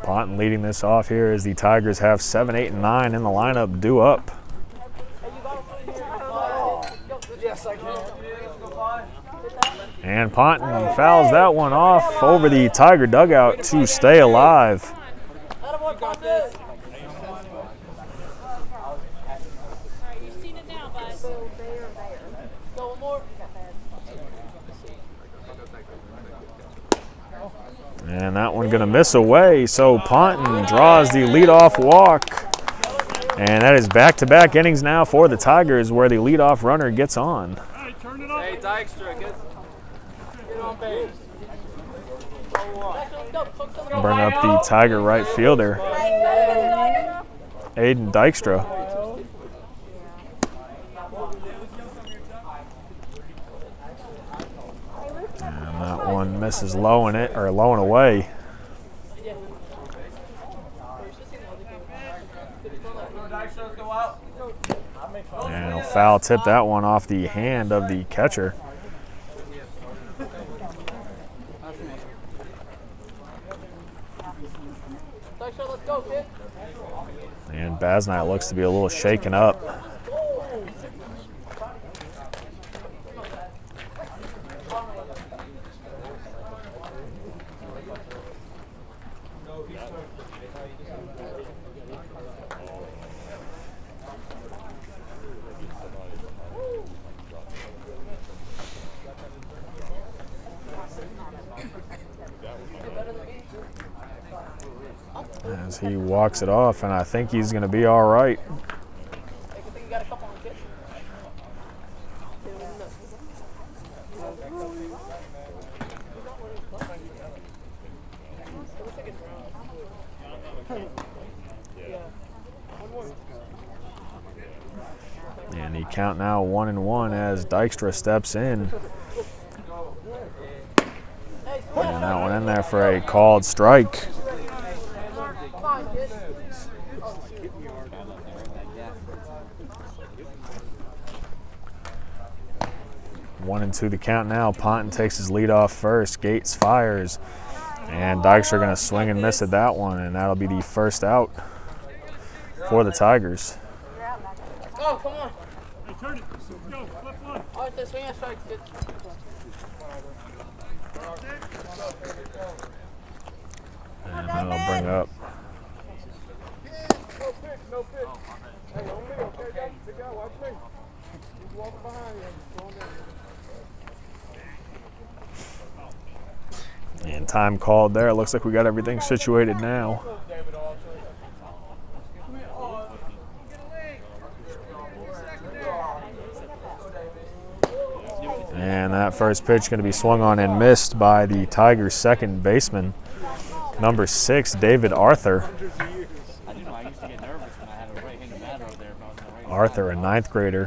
Speaker 1: Ponton leading this off here as the Tigers have 7, 8, and 9 in the lineup due up.
Speaker 3: Yes, I can.
Speaker 1: And Ponton fouls that one off over the Tiger dugout to stay alive.
Speaker 3: You got this.
Speaker 2: Alright, you've seen it now, bud.
Speaker 3: Go one more.
Speaker 1: And that one going to miss away, so Ponton draws the leadoff walk. And that is back-to-back innings now for the Tigers where the leadoff runner gets on.
Speaker 5: Hey, turn it up.
Speaker 3: Hey, Dykstra, get on base.
Speaker 1: Bring up the Tiger right fielder, Aiden Dykstra. And that one misses low in it, or low and away. And he'll foul tip that one off the hand of the catcher.
Speaker 3: Dykstra, let's go, kid.
Speaker 1: And Basnight looks to be a little shaken up. As he walks it off, and I think he's going to be all right. And the count now 1-1 as Dykstra steps in. And that one in there for a called strike. One and two the count now. Ponton takes his lead off first. Gates fires. And Dykstra going to swing and miss at that one. And that'll be the first out for the Tigers.
Speaker 3: Go, come on.
Speaker 5: Hey, turn it. Go, flip one.
Speaker 3: All right, this swing and strike, kid.
Speaker 1: And that'll bring up.
Speaker 3: No pitch, no pitch. Hey, on me, okay, guys? Big guy, watch me. He's walking behind you. I'm going down.
Speaker 1: And time called there. It looks like we got everything situated now. And that first pitch going to be swung on and missed by the Tigers' second baseman, number 6, David Arthur.
Speaker 4: I do know. I used to get nervous when I had a right-handed batter over there. If I was in the right
Speaker 1: Arthur, a 9th grader,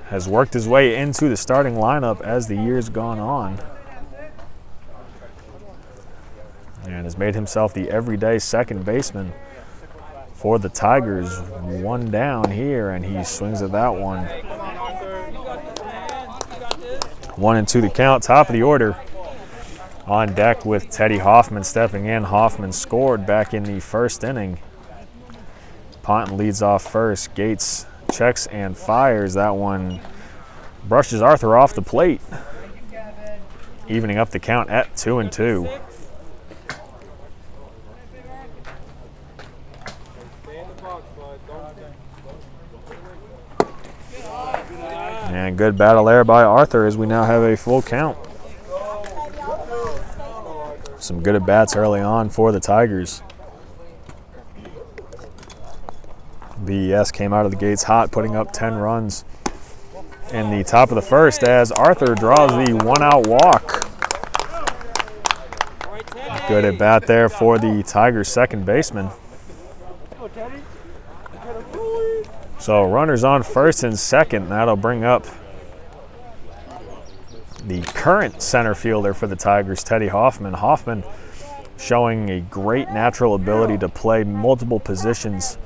Speaker 1: has worked his way into the starting lineup as the year's gone on. And has made himself the everyday second baseman for the Tigers. One down here, and he swings at that one. 1-2 the count, top of the order. On deck with Teddy Hoffman stepping in. Hoffman scored back in the first inning. Ponton leads off first. Gates checks and fires. That one brushes Arthur off the plate. evening up the count at 2-2. And good battle there by Arthur as we now have a full count. Some good at-bats early on for the Tigers. BES came out of the gates hot, putting up 10 runs in the top of the first as Arthur draws the one-out walk. Good at-bat there for the Tigers' second baseman. So runners on first and second. That'll bring up the current center fielder for the Tigers, Teddy Hoffman. Hoffman showing a great natural ability to play multiple positions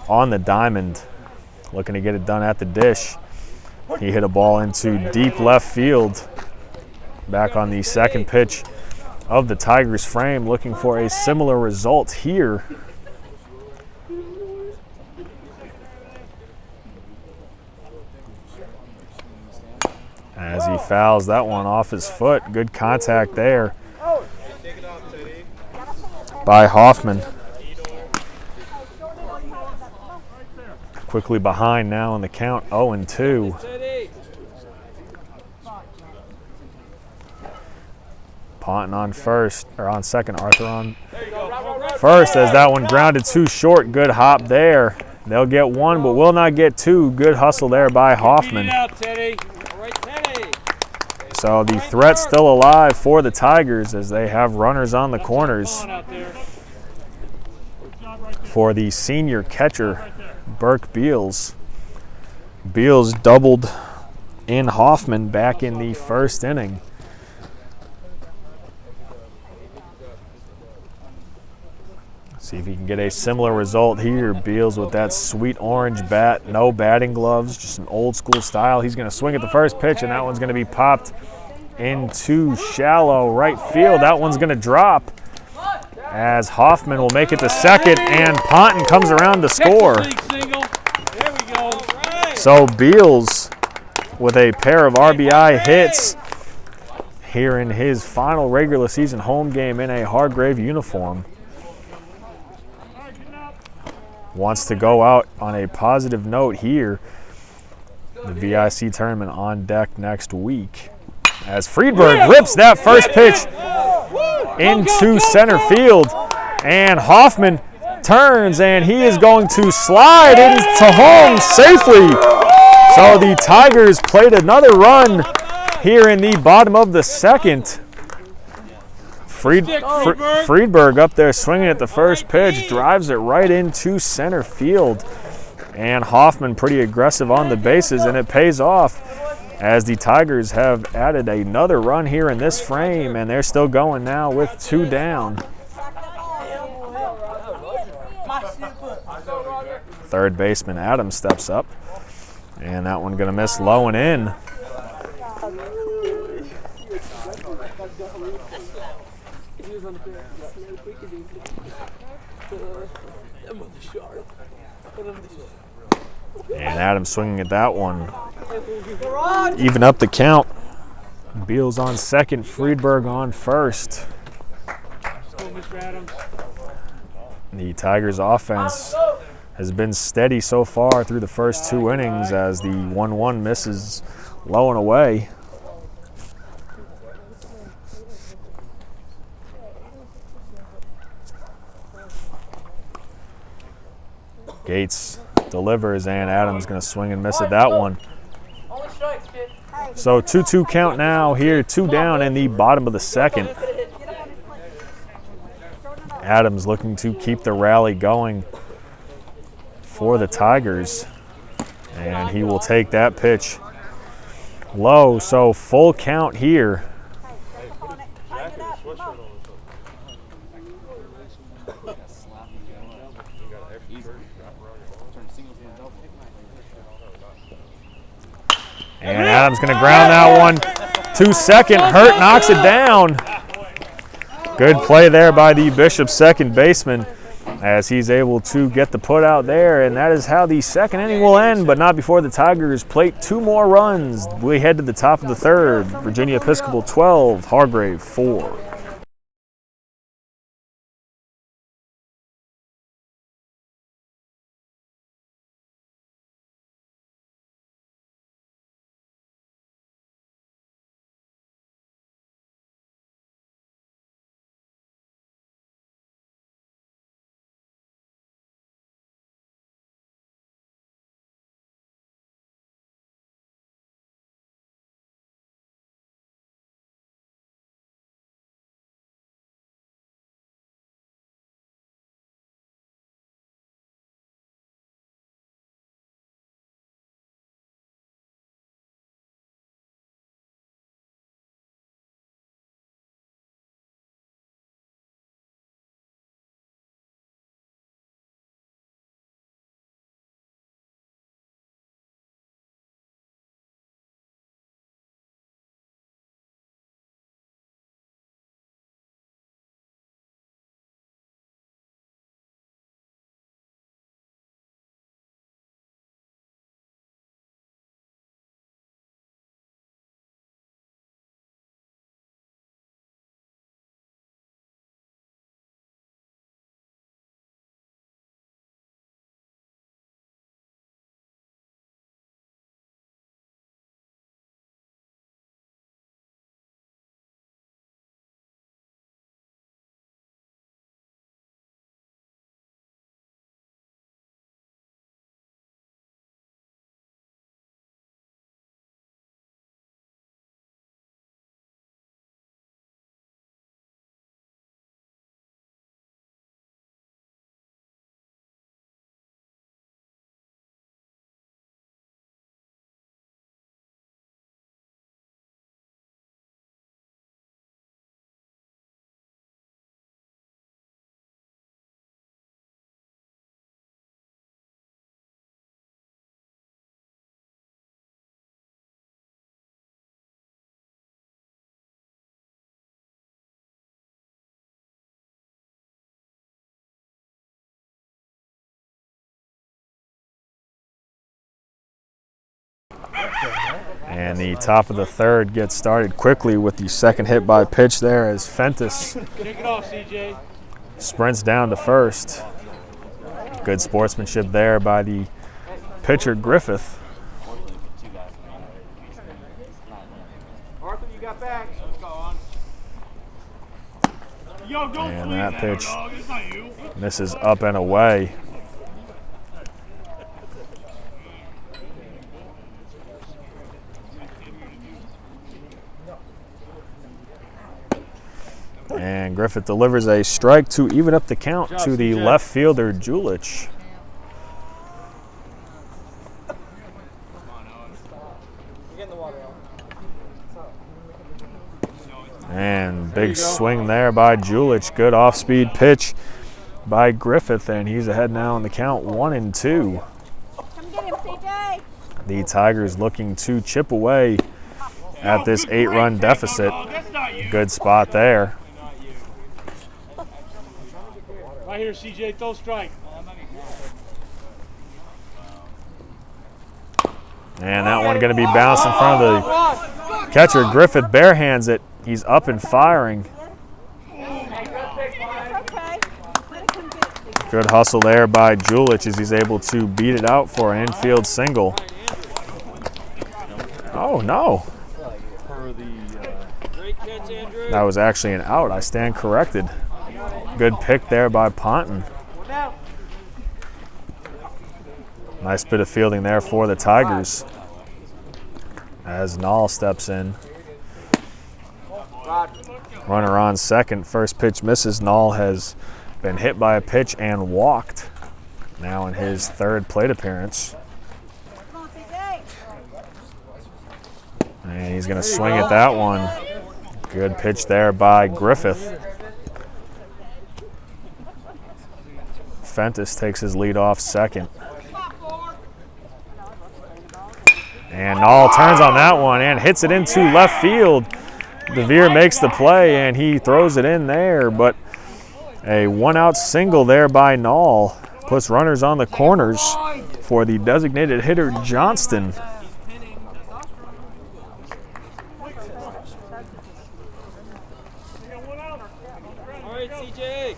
Speaker 1: on the diamond, looking to get it done at the dish. He hit a ball into deep left field back on the second pitch of the Tigers frame, looking for a similar result here. As he fouls that one off his foot. Good contact there by Hoffman. Quickly behind now in the count, 0-2. Ponton on first, or on second, Arthur on first as that one grounded too short. Good hop there. They'll get one, but will not get two. Good hustle there by Hoffman. So the threat's still alive for the Tigers as they have runners on the corners for the senior catcher, Burke Beals. Beals doubled in Hoffman back in the first inning. See if he can get a similar result here. Beals with that sweet orange bat, no batting gloves, just an old school style. He's going to swing at the first pitch, and that one's going to be popped into shallow right field. That one's going to drop as Hoffman will make it to second, and Ponton comes around to score. So Beals with a pair of RBI hits here in his final regular season home game in a Hargrave uniform. Wants to go out on a positive note here. The VIC tournament on deck next week. As Friedberg rips that first pitch into center field. And Hoffman turns, and he is going to slide into home safely. So the Tigers played another run here in the bottom of the second. Friedberg up there swinging at the first pitch, drives it right into center field. And Hoffman pretty aggressive on the bases, and it pays off as the Tigers have added another run here in this frame, and they're still going now with 2 down. Third baseman Adams steps up, and that one going to miss low and in. And Adams swinging at that one. Even up the count. Beals on second, Friedberg on first. The Tigers offense has been steady so far through the first 2 innings as the 1-1 misses low and away. Gates delivers, and Adams going to swing and miss at that one. So 2-2 count now here, 2 down in the bottom of the second. Adams looking to keep the rally going for the Tigers, and he will take that pitch low. So full count here. And Adams going to ground that one to second. Hurt knocks it down. Good play there by the Bishop second baseman. as he's able to get the put out there, and that is how the second inning will end, but not before the Tigers plate 2 more runs. We head to the top of the third. Virginia Episcopal 12, Hargrave 4. And the top of the third gets started quickly with the second hit by pitch there as Fentus
Speaker 5: Kick it off, CJ.
Speaker 1: sprints down to first. Good sportsmanship there by the pitcher Griffith.
Speaker 3: Arthur, you got back.
Speaker 5: Yo, don't
Speaker 1: And
Speaker 5: flee
Speaker 1: that
Speaker 5: now,
Speaker 1: pitch
Speaker 5: dog. It's not you.
Speaker 1: misses up and away. And Griffith delivers a strike to even up the count to the left fielder, Julich. And big swing there by Julich. Good off-speed pitch by Griffith, and he's ahead now in the count 1-2.
Speaker 2: Come get him, CJ.
Speaker 1: The Tigers looking to chip away at this 8-run deficit.
Speaker 5: That's not you.
Speaker 1: Good spot there.
Speaker 5: Right here, CJ. Throw strike.
Speaker 1: And that one going to be bounced in front of the catcher. Griffith barehands it. He's up and firing.
Speaker 2: It's okay. Let it come get it.
Speaker 1: Good hustle there by Julich as he's able to beat it out for an infield single. Oh, no. That was actually an out. I stand corrected. Good pick there by Ponton. Nice bit of fielding there for the Tigers as Nall steps in. Runner on second. First pitch misses. Nall has been hit by a pitch and walked. Now in his third plate appearance.
Speaker 2: Come on, CJ.
Speaker 1: And he's going to swing at that one. Good pitch there by Griffith. Fentus takes his lead off second. And Nall turns on that one and hits it into left field. DeVere makes the play and he throws it in there, but A one-out single there by Nall. Puts runners on the corners for the designated hitter, Johnston.
Speaker 3: All right, CJ.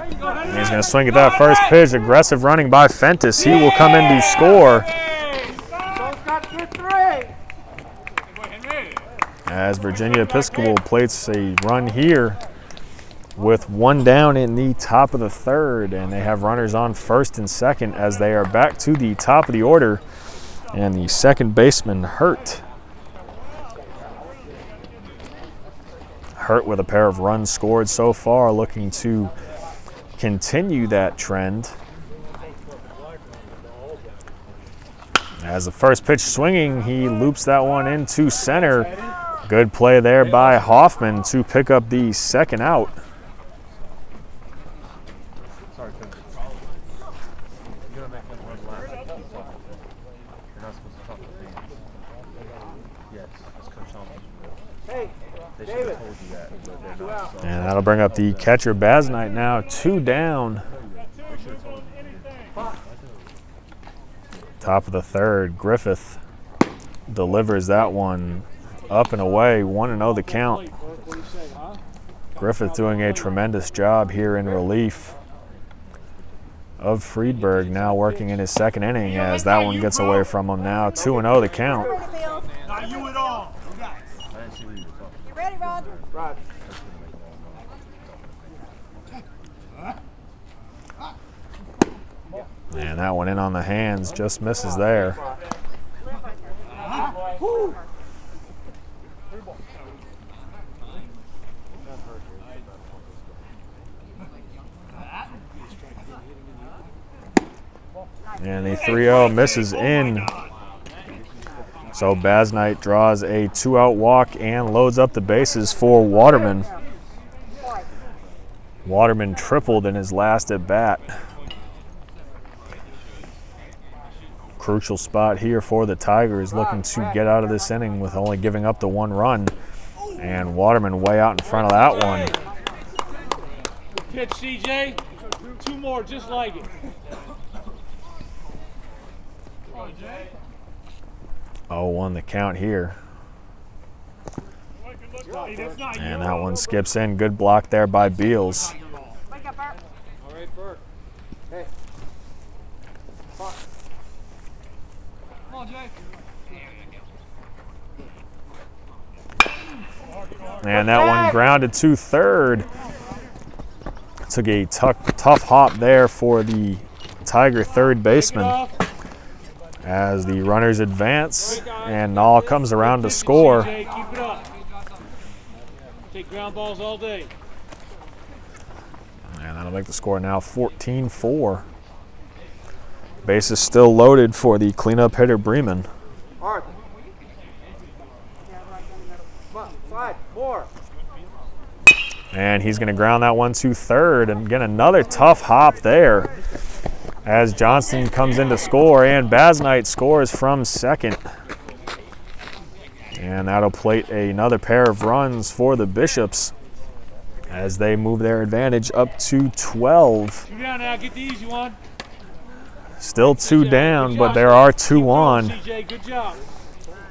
Speaker 1: And he's going to swing at that first pitch. Aggressive running by Fentis. He will come in to score. As Virginia Episcopal plates a run here with one down in the top of the third, and they have runners on first and second as they are back to the top of the order, and the second baseman Hurt with a pair of runs scored so far, looking to continue that trend. As the first pitch swinging, he loops that one into center. Good play there by Hoffman to pick up the second out. And that'll bring up the catcher Basnight now, 2 down. Top of the third, Griffith delivers that one up and away, 1-0 the count. Griffith doing a tremendous job here in relief of Friedberg, now working in his second inning as that one gets away from him now, 2-0 the count.
Speaker 3: Not you at all.
Speaker 2: You ready, Roger?
Speaker 3: Roger.
Speaker 1: And that one in on the hands, just misses there. And the 3-0 misses in. So Basnight draws a 2-out walk and loads up the bases for Waterman. Waterman tripled in his last at bat. Crucial spot here for the Tigers, looking to get out of this inning with only giving up the 1 run. And Waterman way out in front of that one.
Speaker 5: Pitch, CJ. 2 more, just like it.
Speaker 1: 0-1 the count here. And that one skips in. Good block there by Beals.
Speaker 2: Wake up, Bert.
Speaker 3: All right, Burke. Hey.
Speaker 5: Come on, Jay.
Speaker 1: And that one grounded to third. Took a tough hop there for the Tiger third baseman. As the runners advance, and Nall comes around to score.
Speaker 5: Keep it up. Take ground balls all day.
Speaker 1: And that'll make the score now 14-4. Bases still loaded for the cleanup hitter Bremen.
Speaker 3: Arthur. Come on, slide. More.
Speaker 1: And he's going to ground that one to third, and again another tough hop there as Johnston comes in to score, and Basnight scores from second. And that'll plate another pair of runs for the Bishops as they move their advantage up to 12.
Speaker 5: 2 down now, get the easy one.
Speaker 1: Still 2 down, but there are 2 on.
Speaker 5: CJ, good job.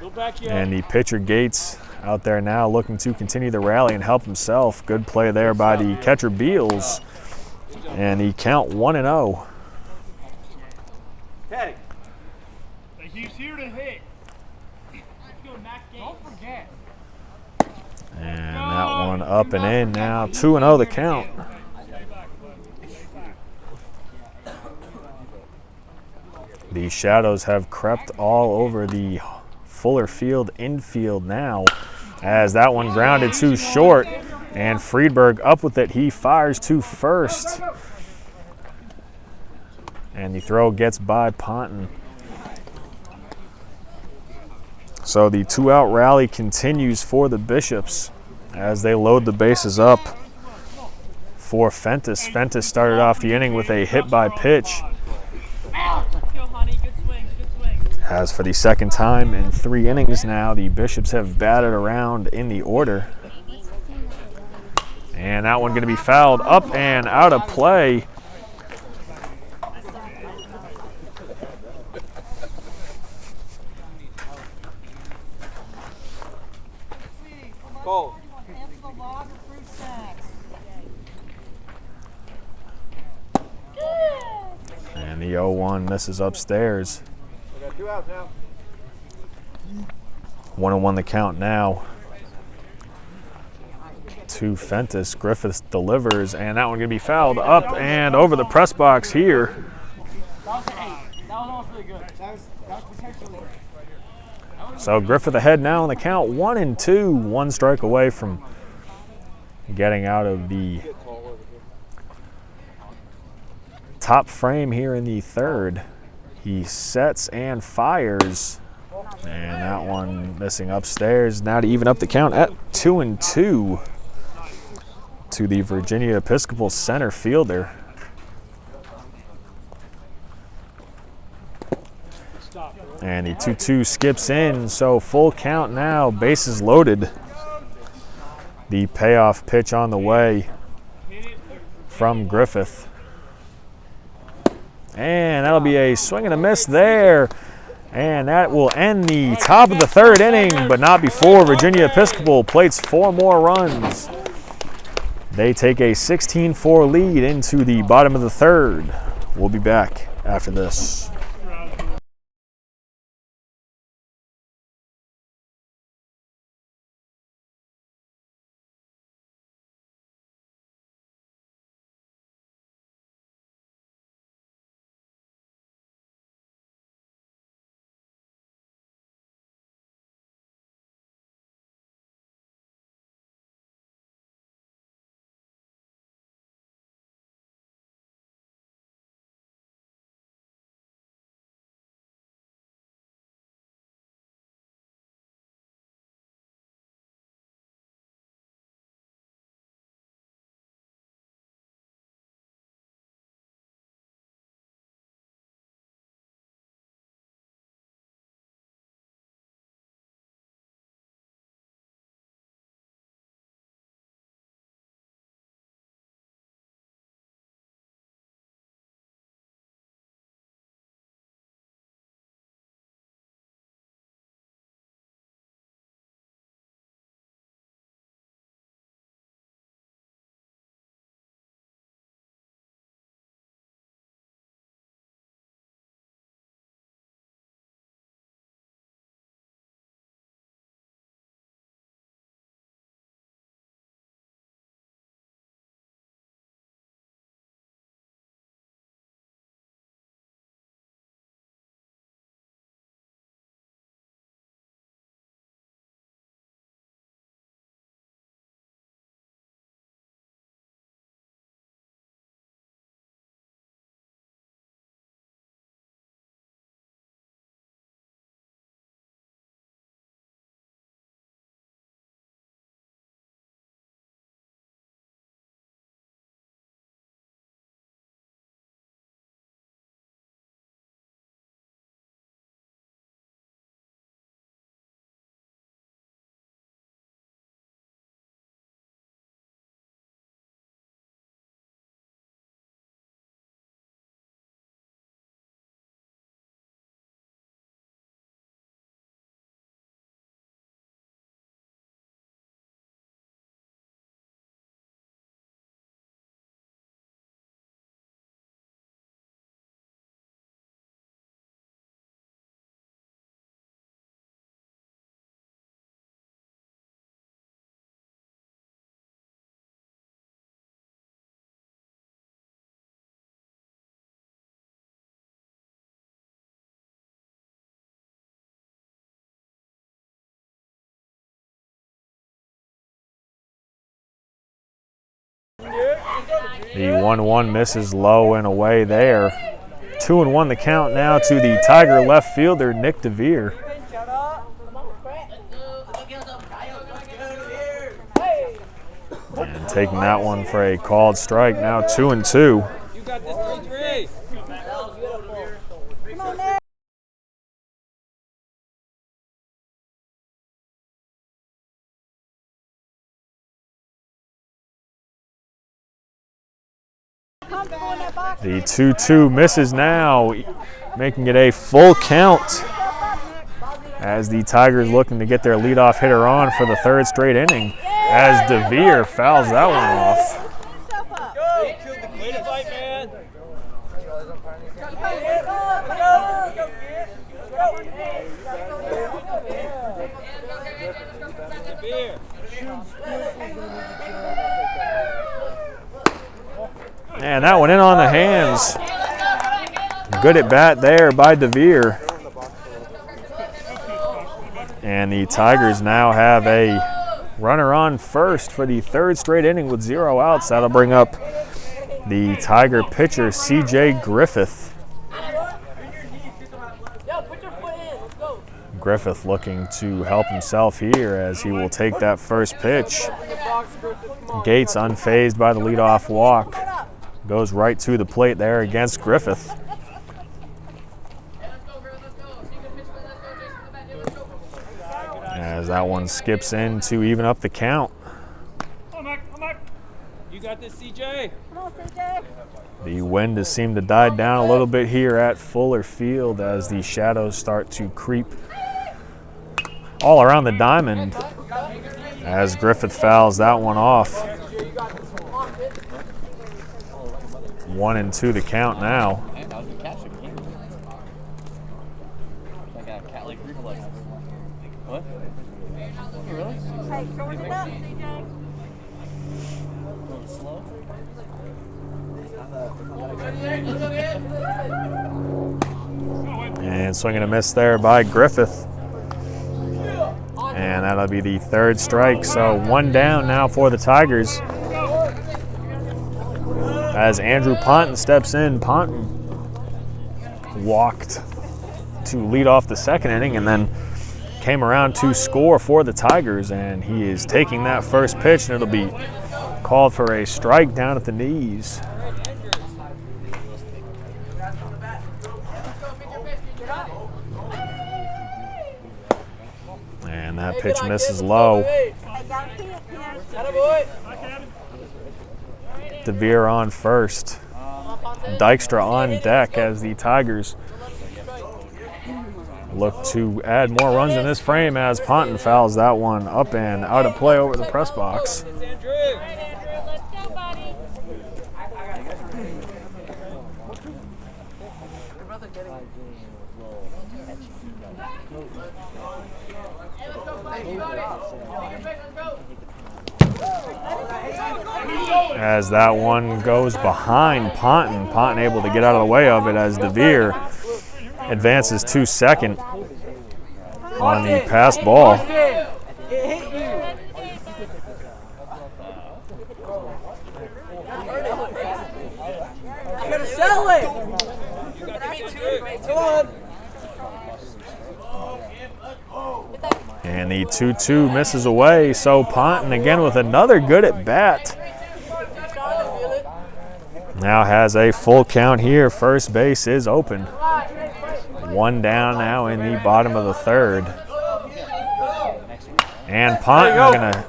Speaker 5: Go back here.
Speaker 1: And the pitcher Gates out there now looking to continue the rally and help himself. Good play there by the catcher Beals. And the count 1-0.
Speaker 3: Teddy.
Speaker 5: He's here to hit. Don't forget.
Speaker 1: And that one up and in now. 2-0 the count. The shadows have crept all over the Fuller Field infield now as that one grounded to short, and Friedberg up with it. He fires to first, and the throw gets by Ponton. So the 2-out rally continues for the Bishops as they load the bases up for Fentis. Fentis started off the inning with a hit by pitch. As for the second time in 3 innings now, the Bishops have batted around in the order. And that one going to be fouled up and out of play.
Speaker 3: Cole.
Speaker 1: And the 0-1 misses upstairs.
Speaker 3: We got 2 outs now.
Speaker 1: 1-1 the count now. To Fentis. Griffith delivers, and that one going to be fouled up and over the press box here. So Griffith ahead now on the count, 1-2, 1 strike away from getting out of the top frame here in the third. He sets and fires, and that one missing upstairs. Now to even up the count at 2-2 to the Virginia Episcopal center fielder. And the 2-2 skips in, so full count now, bases loaded. The payoff pitch on the way from Griffith. And that'll be a swing and a miss there. And that will end the top of the third inning, but not before Virginia Episcopal plates 4 more runs. They take a 16-4 lead into the bottom of the third. We'll be back after this. The 1-1 misses low and away there. 2-1 the count now to the Tiger left fielder, Nick DeVere. And taking that one for a called strike, now 2-2. The 2-2 misses now, making it a full count as the Tigers looking to get their leadoff hitter on for the third straight inning as DeVere fouls that one off.
Speaker 5: Way to fight, man.
Speaker 1: And that one in on the hands. Good at bat there by DeVere. And the Tigers now have a runner on first for the third straight inning with 0 outs. That'll bring up the Tiger pitcher, C.J. Griffith. Griffith looking to help himself here as he will take that first pitch. Gates unfazed by the leadoff walk. Goes right to the plate there against Griffith. As that one skips in to even up the count.
Speaker 5: Come on, Mac. You got this, CJ.
Speaker 2: Come on, CJ.
Speaker 1: The wind has seemed to die down a little bit here at Fuller Field as the shadows start to creep all around the diamond as Griffith fouls that one off. 1-2 the count now.
Speaker 4: Man, that was a catch again. Like a cat like reflex. What? Really?
Speaker 2: Hey, shorten it up, CJ.
Speaker 4: A little slow.
Speaker 1: And swing and a miss there by Griffith. And that'll be the third strike. So 1 down now for the Tigers. As Andrew Ponton steps in, Ponton walked to lead off the second inning and then came around to score for the Tigers. And he is taking that first pitch, and it'll be called for a strike down at the knees. And that pitch misses low. DeVere on first. Dykstra on deck as the Tigers look to add more runs in this frame as Ponton fouls that one up and out of play over the press box.
Speaker 2: Let's go, buddy.
Speaker 1: As that one goes behind Ponton. Ponton able to get out of the way of it as DeVere advances to second on the pass ball.
Speaker 6: You gotta sell it! Come on!
Speaker 1: And the 2-2 misses away, so Ponton again with another good at bat. Now has a full count here. First base is open. 1 down now in the bottom of the third. And Ponton gonna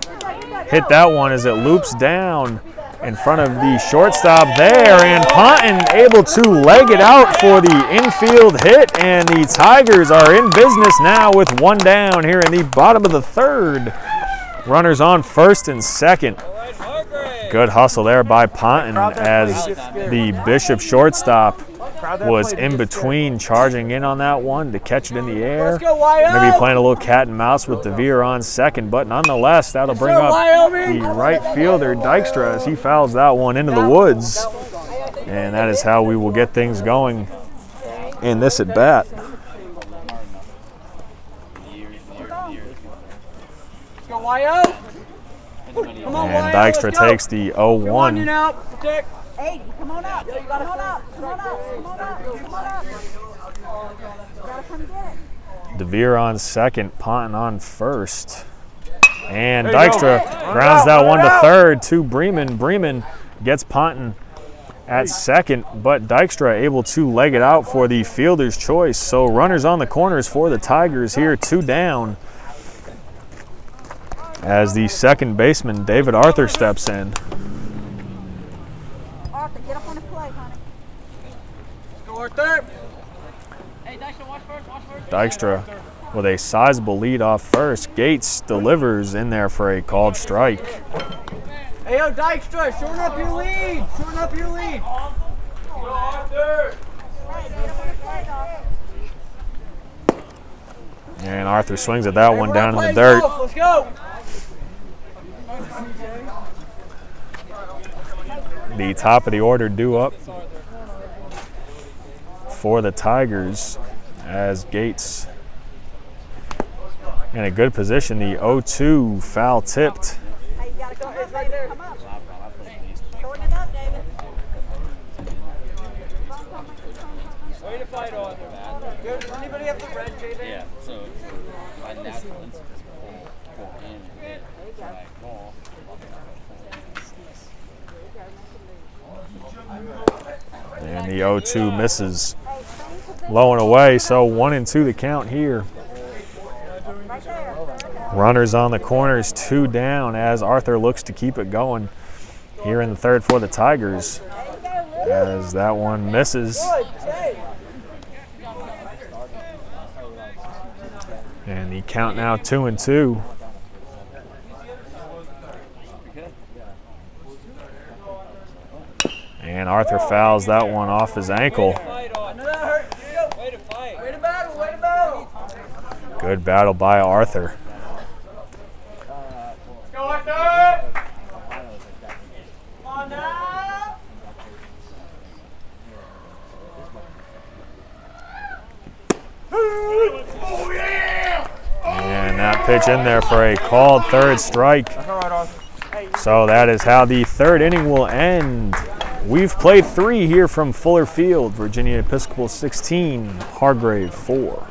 Speaker 1: hit that one as it loops down in front of the shortstop there, and Ponton able to leg it out for the infield hit, and the Tigers are in business now with 1 down here in the bottom of the third. Runners on first and second. Good hustle there by Ponton as the Bishop shortstop was in between, charging in on that one to catch it in the air. Maybe playing a little cat and mouse with DeVere on second, but nonetheless, that'll bring up the right fielder, Dykstra, as he fouls that one into the woods. And that is how we will get things going in this at bat. And Dykstra takes the 0-1.
Speaker 2: Hey, come on up. Come on up. Come on up. Come on up. Come on up. Gotta come get it.
Speaker 1: DeVere on second, Ponton on first. And Dykstra grounds that one to third to Bremen. Bremen gets Ponton at second, but Dykstra able to leg it out for the fielder's choice. So runners on the corners for the Tigers here, 2 down. As the second baseman, David Arthur, steps in.
Speaker 2: Arthur, get up on the plate, honey.
Speaker 6: Go, Arthur.
Speaker 5: Hey, Dykstra, watch first.
Speaker 1: Dykstra with a sizable lead off first. Gates delivers in there for a called strike.
Speaker 6: Hey, yo, Dykstra, shorten up your lead. Shorten up your lead. Go, Arthur.
Speaker 1: And Arthur swings at that one down in the dirt.
Speaker 6: Let's go.
Speaker 1: The top of the order due up for the Tigers as Gates in a good position. The 0-2 foul tipped.
Speaker 2: Hey, you gotta come up, baby. Come up. Shorten it up, David.
Speaker 6: Way to fight, Arthur. Does anybody have the red, JJ?
Speaker 4: Yeah, so by natural instinct, pull in and hit by ball.
Speaker 1: And the 0-2 misses low and away, so 1-2 the count here. Runners on the corners, 2 down as Arthur looks to keep it going here in the third for the Tigers as that one misses. And the count now 2-2. And Arthur fouls that one off his ankle.
Speaker 6: Way to fight. Way to battle. Way to battle.
Speaker 1: Good battle by Arthur.
Speaker 6: Go, Arthur. Come on now.
Speaker 1: And that pitch in there for a called third strike. So that is how the third inning will end. We've played 3 here from Fuller Field. Virginia Episcopal 16, Hargrave 4.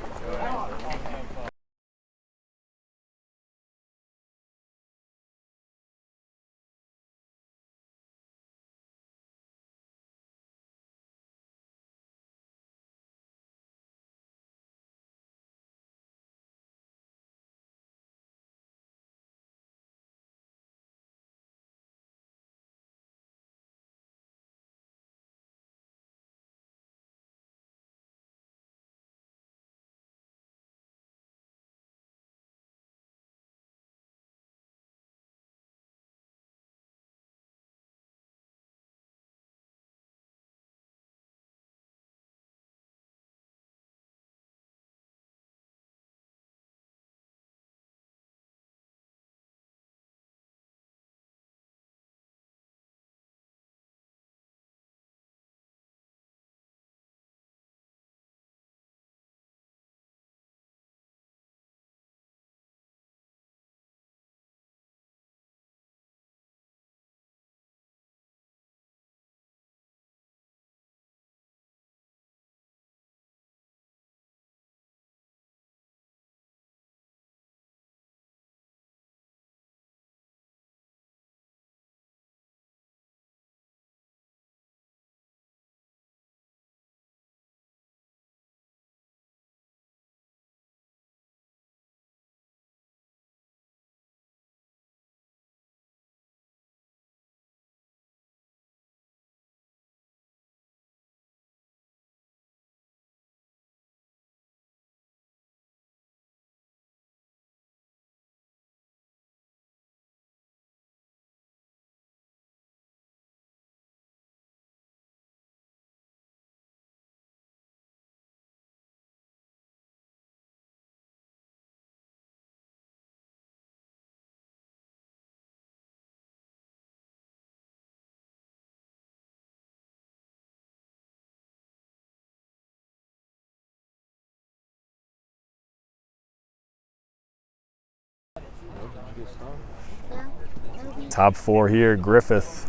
Speaker 1: Top 4 here, Griffith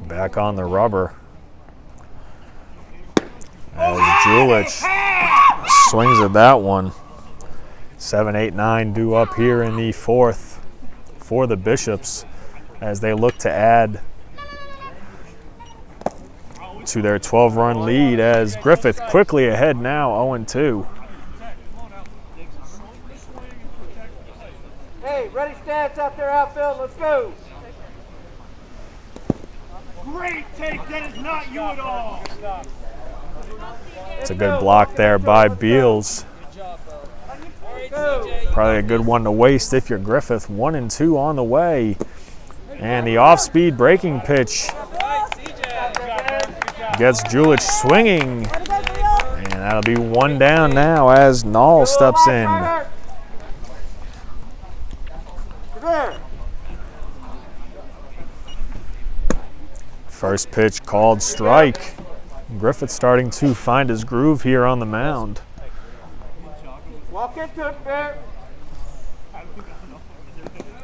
Speaker 1: back on the rubber. As Julich swings at that one. 7, 8, 9 due up here in the fourth for the Bishops as they look to add to their 12-run lead as Griffith quickly ahead now, 0-2.
Speaker 6: Hey, ready stats out there, outfield. Let's go.
Speaker 5: Great take. That is not you at all.
Speaker 1: It's a good block there by Beals. Probably a good one to waste if you're Griffith. 1-2 on the way. And the off-speed breaking pitch gets Julich swinging. And that'll be one down now as Nall steps in. First pitch called strike. Griffith starting to find his groove here on the mound.
Speaker 3: Walk into it, Bear.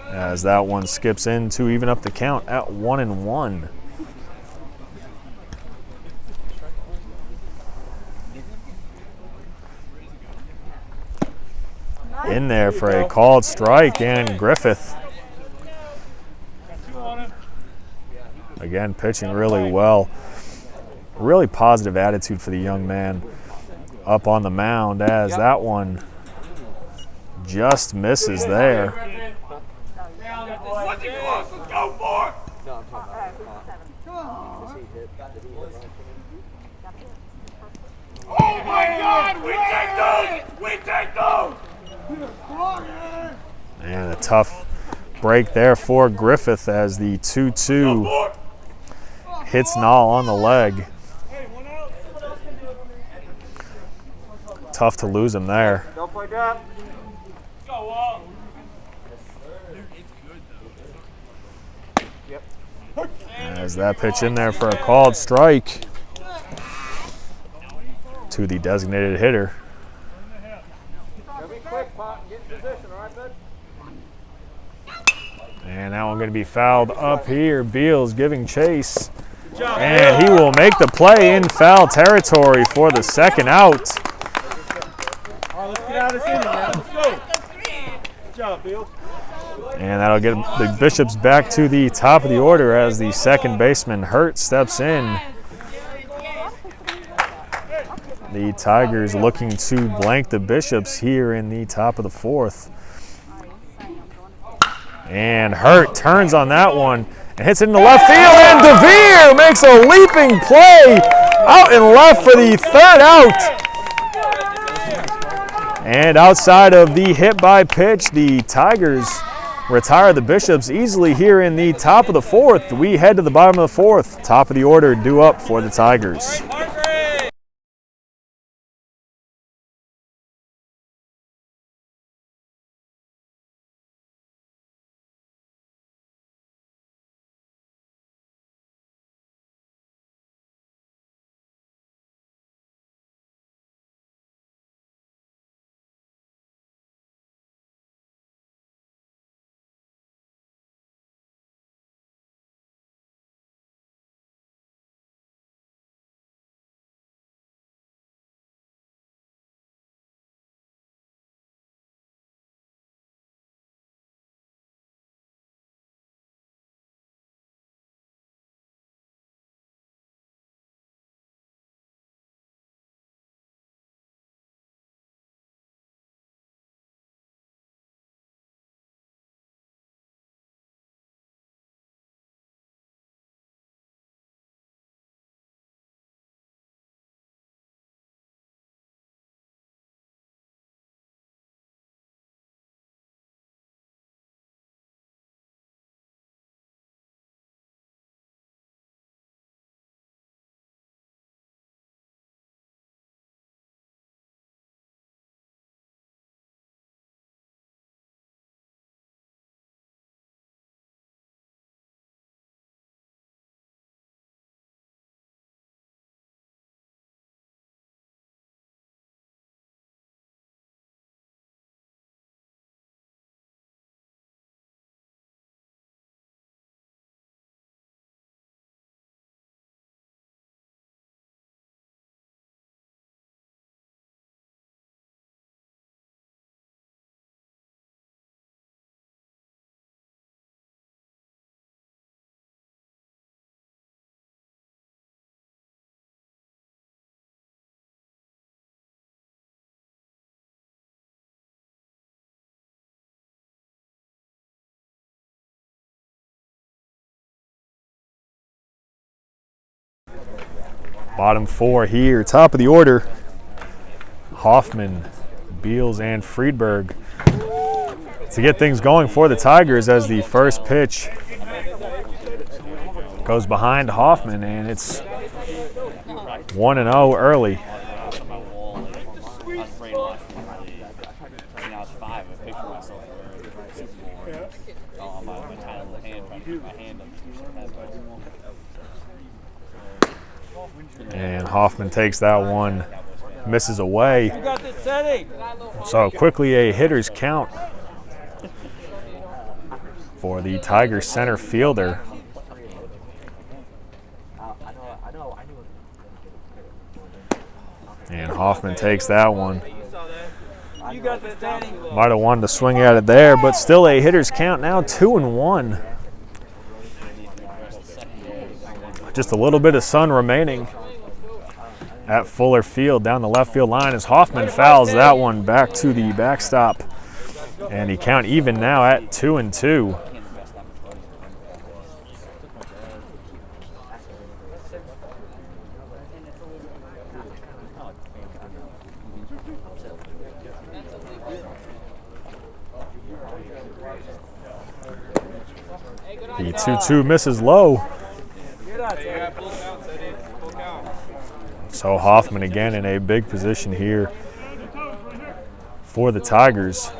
Speaker 1: As that one skips in to even up the count at 1-1. In there for a called strike, and Griffith again pitching really well. Really positive attitude for the young man up on the mound as that one just misses there.
Speaker 3: Let's go for it. Oh my God! We take those! We take those!
Speaker 1: And a tough break there for Griffith as the 2-2 hits Nall on the leg. Tough to lose him there.
Speaker 3: Don't play that.
Speaker 1: As that pitch in there for a called strike to the designated hitter.
Speaker 3: Gotta be quick, Pop. Get in position, all right, bud?
Speaker 1: And that one going to be fouled up here. Beals giving chase. And he will make the play in foul territory for the second out.
Speaker 3: All right, let's get out of this inning, man. Let's go. Good job, Bill.
Speaker 1: And that'll get the Bishops back to the top of the order as the second baseman Hurt steps in. The Tigers looking to blank the Bishops here in the top of the fourth. And Hurt turns on that one and hits it into left field, and DeVere makes a leaping play out and left for the third out. And outside of the hit by pitch, the Tigers retire the Bishops easily here in the top of the fourth. We head to the bottom of the fourth. Top of the order due up for the Tigers. Bottom four here, top of the order. Hoffman, Beals, and Friedberg to get things going for the Tigers as the first pitch goes behind Hoffman, and it's 1-0 early. And Hoffman takes that one, misses away. So quickly a hitter's count for the Tigers center fielder. And Hoffman takes that one. Might have wanted to swing at it there, but still a hitter's count now, 2-1. Just a little bit of sun remaining at Fuller Field down the left field line as Hoffman fouls that one back to the backstop. And he count even now at 2-2. The 2-2 misses low. So Hoffman again in a big position here for the Tigers,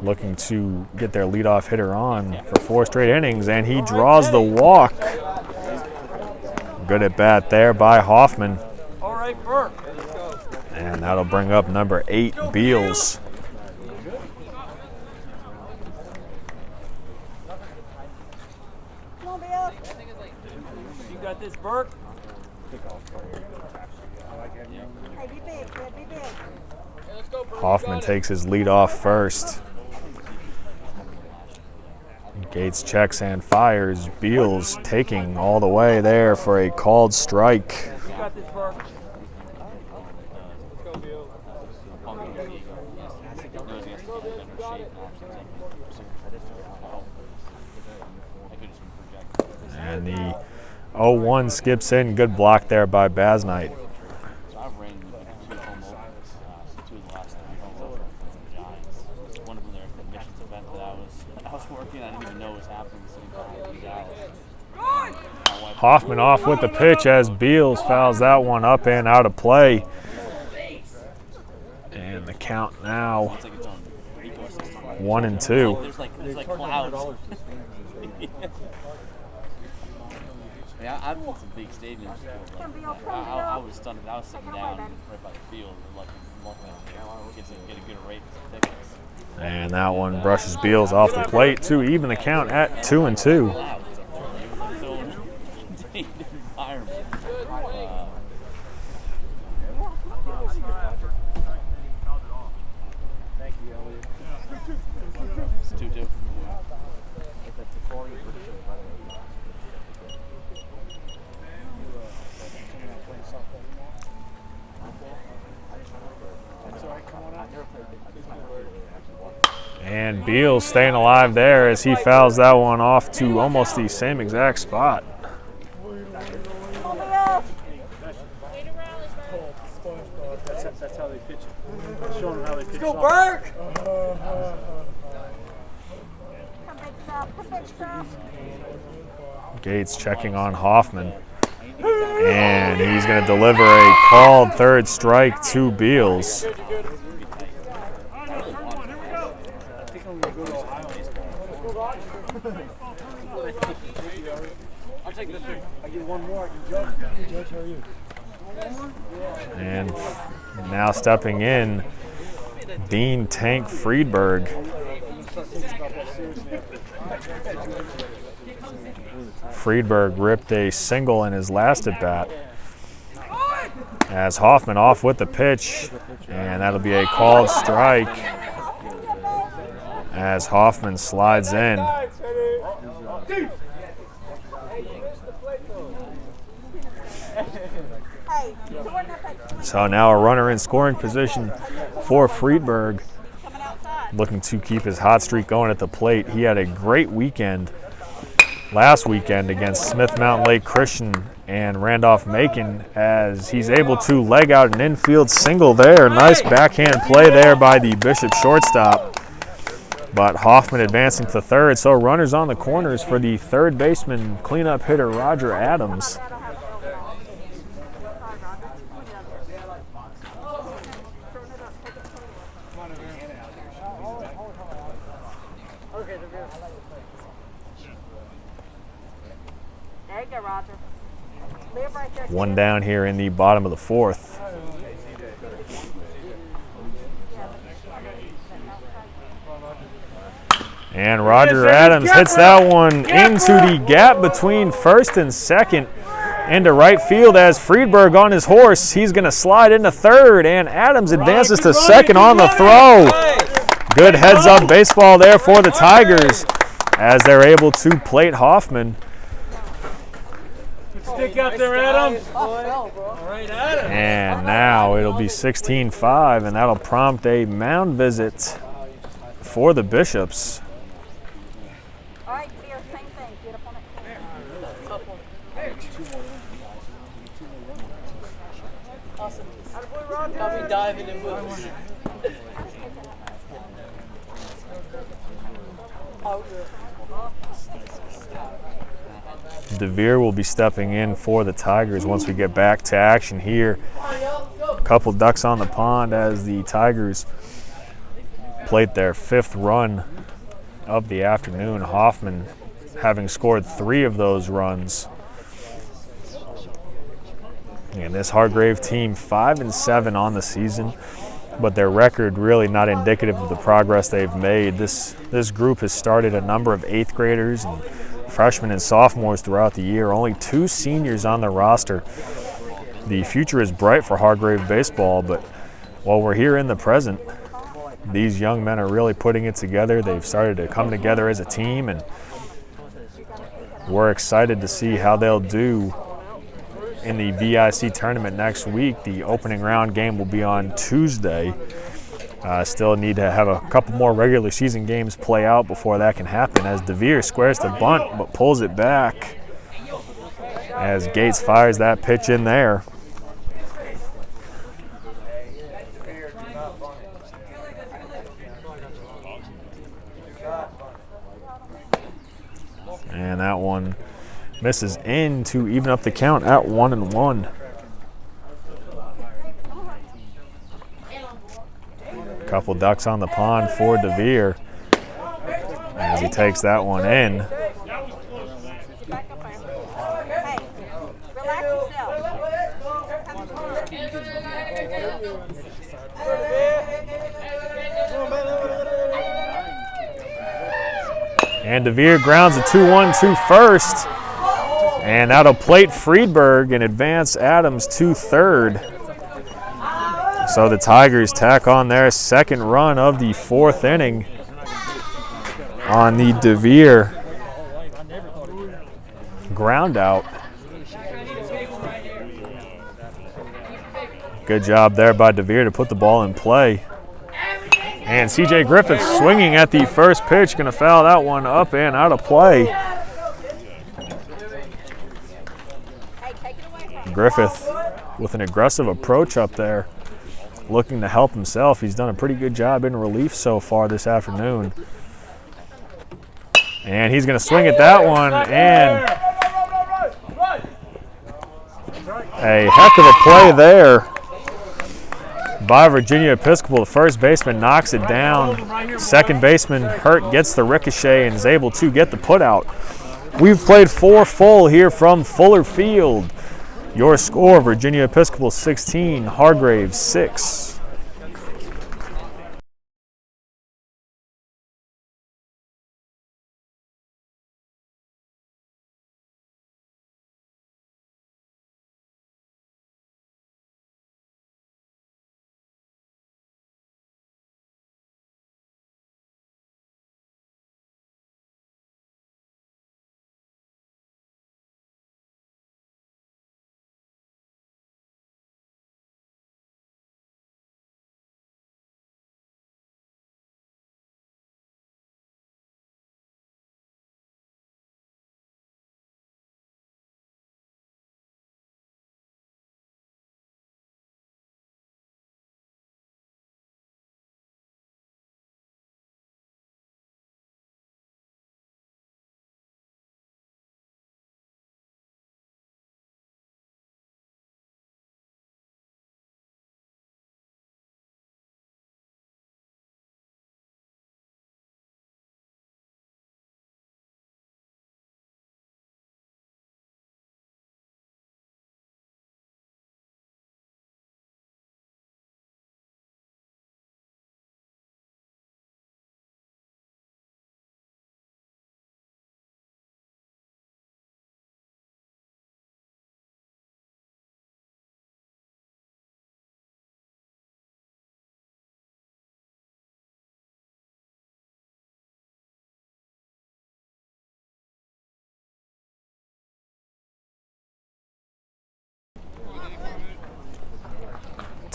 Speaker 1: looking to get their leadoff hitter on for 4 straight innings, and he draws the walk. Good at bat there by Hoffman. And that'll bring up number 8, Beals.
Speaker 6: You got this, Burke?
Speaker 1: Hoffman takes his lead off first. Gates checks and fires. Beals taking all the way there for a called strike.
Speaker 6: You got this, Burke.
Speaker 1: And the 0-1 skips in. Good block there by Basnight. Hoffman off with the pitch as Beals fouls that one up and out of play. And the count now 1-2.
Speaker 4: There's like clouds. Yeah, I've been to some big stadiums. I was stunned. I was sitting down right by the field, and get a good rate for tickets.
Speaker 1: And that one brushes Beals off the plate to even the count at 2-2. And Beals staying alive there as he fouls that one off to almost the same exact spot.
Speaker 5: That's how they pitch it. Show them how they pitch.
Speaker 6: Let's go, Burke!
Speaker 1: Gates checking on Hoffman. And he's going to deliver a called third strike to Beals. And now stepping in, Dean Tank Friedberg. Friedberg ripped a single in his last at bat. As Hoffman off with the pitch, and that'll be a called strike as Hoffman slides in. So now a runner in scoring position for Friedberg, looking to keep his hot streak going at the plate. He had a great weekend last weekend against Smith Mountain Lake Christian and Randolph-Macon, as he's able to leg out an infield single there. Nice backhand play there by the Bishop shortstop. But Hoffman advancing to third, so runners on the corners for the third baseman cleanup hitter Roger Adams.
Speaker 2: There you go, Roger. Live right there.
Speaker 1: One down here in the bottom of the fourth. And Roger Adams hits that one into the gap between first and second into right field as Friedberg on his horse. He's going to slide into third, and Adams advances to second on the throw. Good heads-up baseball there for the Tigers as they're able to plate Hoffman.
Speaker 5: Stick out there, Adam. Right at him.
Speaker 1: And now it'll be 16-5, and that'll prompt a mound visit for the Bishops.
Speaker 2: All right, Beer, same thing. Get up on it.
Speaker 6: Awesome. Got me diving in boots.
Speaker 1: DeVere will be stepping in for the Tigers once we get back to action here. A couple ducks on the pond as the Tigers plate their fifth run of the afternoon. Hoffman having scored 3 of those runs. And this Hargrave team 5-7 on the season, but their record really not indicative of the progress they've made. This group has started a number of 8th graders and freshmen and sophomores throughout the year. Only 2 seniors on the roster. The future is bright for Hargrave baseball, but while we're here in the present, these young men are really putting it together. They've started to come together as a team, and we're excited to see how they'll do in the VIC tournament next week. The opening round game will be on Tuesday. Still need to have a couple more regular season games play out before that can happen, as DeVere squares the bunt but pulls it back as Gates fires that pitch in there. And that one misses in to even up the count at 1-1. Couple ducks on the pond for DeVere as he takes that one in.
Speaker 2: Back up there. Hey, relax yourself.
Speaker 1: And DeVere grounds a 2-1 to first. And that'll plate Friedberg and advance Adams to third. So the Tigers tack on their second run of the 4th inning on the DeVere ground out. Good job there by DeVere to put the ball in play. And C.J. Griffith swinging at the first pitch, going to foul that one up and out of play. Griffith with an aggressive approach up there, looking to help himself. He's done a pretty good job in relief so far this afternoon. And he's going to swing at that one, and a heck of a play there by Virginia Episcopal. The first baseman knocks it down. Second baseman Hurt gets the ricochet and is able to get the putout. We've played 4 full here from Fuller Field. Your score, Virginia Episcopal 16, Hargrave 6.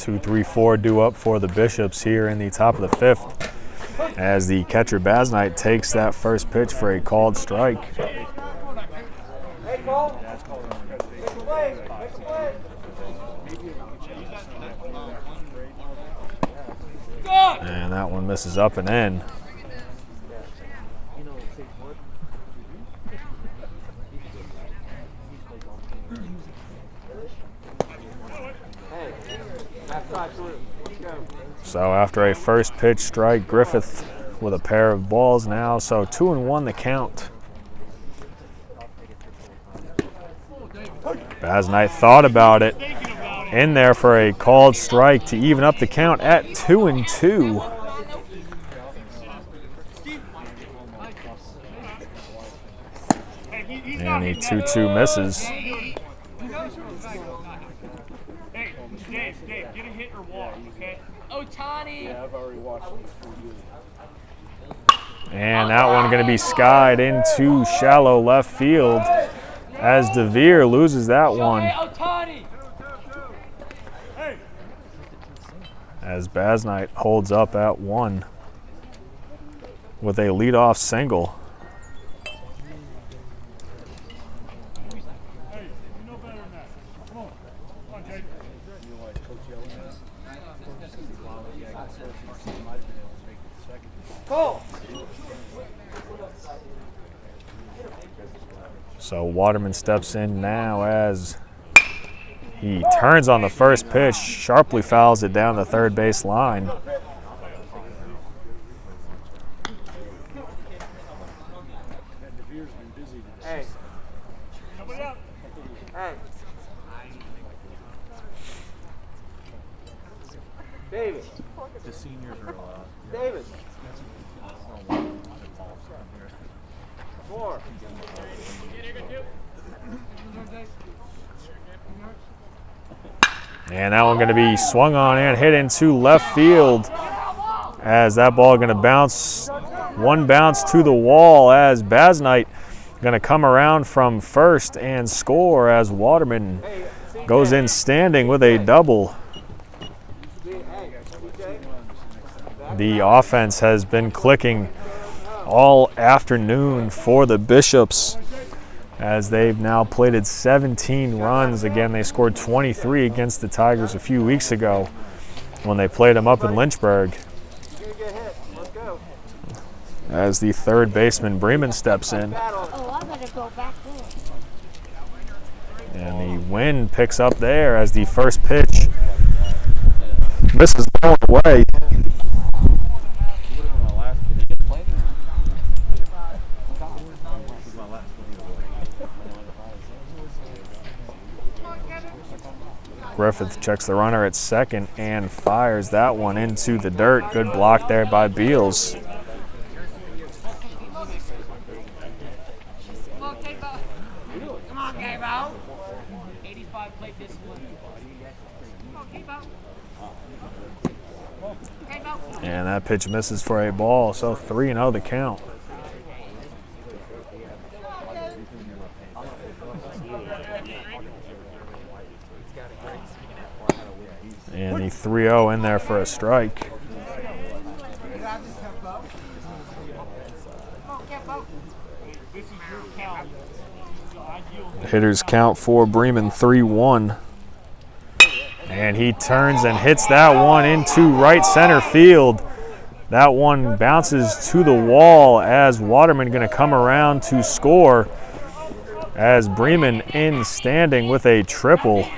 Speaker 1: 2, 3, 4 due up for the Bishops here in the top of the 5th as the catcher Basnight takes that first pitch for a called strike. And that one misses up and in. So after a first pitch strike, Griffith with a pair of balls now. So 2-1 the count. Basnight thought about it. In there for a called strike to even up the count at 2-2. And the 2-2 misses.
Speaker 5: Hey, Dave, get a hit or walk, okay?
Speaker 7: Otani!
Speaker 3: Yeah, I've already watched it for you.
Speaker 1: And that one going to be skied into shallow left field as DeVere loses that one.
Speaker 7: Otani!
Speaker 1: As Basnight holds up at 1 with a leadoff single. So Waterman steps in now as he turns on the first pitch, sharply fouls it down the third base line.
Speaker 6: Hey. Hey. David.
Speaker 3: The seniors are allowed.
Speaker 6: David. 4.
Speaker 1: And that one going to be swung on and hit into left field as that ball going to bounce, one bounce to the wall as Basnight going to come around from first and score as Waterman goes in standing with a double. The offense has been clicking all afternoon for the Bishops as they've now plated 17 runs. Again, they scored 23 against the Tigers a few weeks ago when they played them up in Lynchburg. As the third baseman Bremen steps in.
Speaker 2: Oh, I better go back there.
Speaker 1: And the wind picks up there as the first pitch misses the away. Griffith checks the runner at second and fires that one into the dirt. Good block there by Beals.
Speaker 7: Come on, Gabo. 85 plate discipline. Come on, Gabo.
Speaker 1: And that pitch misses for a ball, so 3-0 the count. And the 3-0 in there for a strike. The hitters count for Bremen 3-1. And he turns and hits that one into right center field. That one bounces to the wall as Waterman going to come around to score as Bremen in standing with a triple.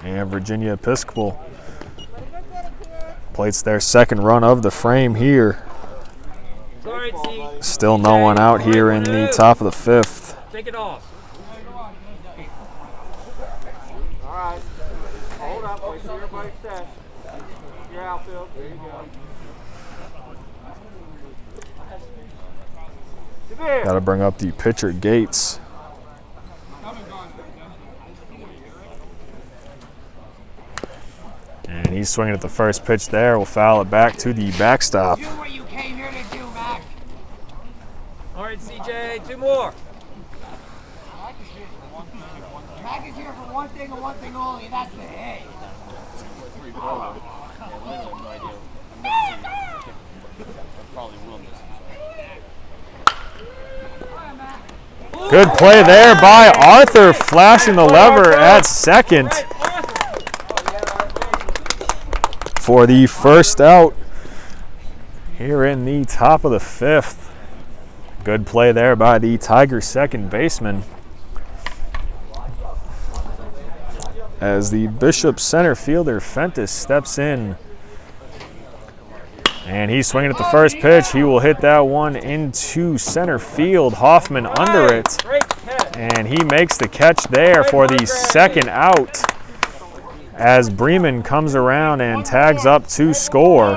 Speaker 1: And Virginia Episcopal plates their second run of the frame here. Still no one out here in the top of the 5th.
Speaker 7: Take it off.
Speaker 6: All right. Hold up. Wait till everybody's set. Your outfield. There you go.
Speaker 1: Got to bring up the pitcher Gates. And he's swinging at the first pitch there. We'll foul it back to the backstop.
Speaker 7: Do what you came here to do, Mac. All right, CJ, 2 more. Mac is here for one thing and one thing only, that's the hit.
Speaker 4: 3 4. Yeah, literally have no idea. I've never seen it. I probably will miss it.
Speaker 1: Good play there by Arthur, flashing the lever at second for the first out here in the top of the 5th. Good play there by the Tigers' second baseman, as the Bishop center fielder Fentis steps in. And he's swinging at the first pitch. He will hit that one into center field. Hoffman under it. And he makes the catch there for the second out, as Bremen comes around and tags up to score.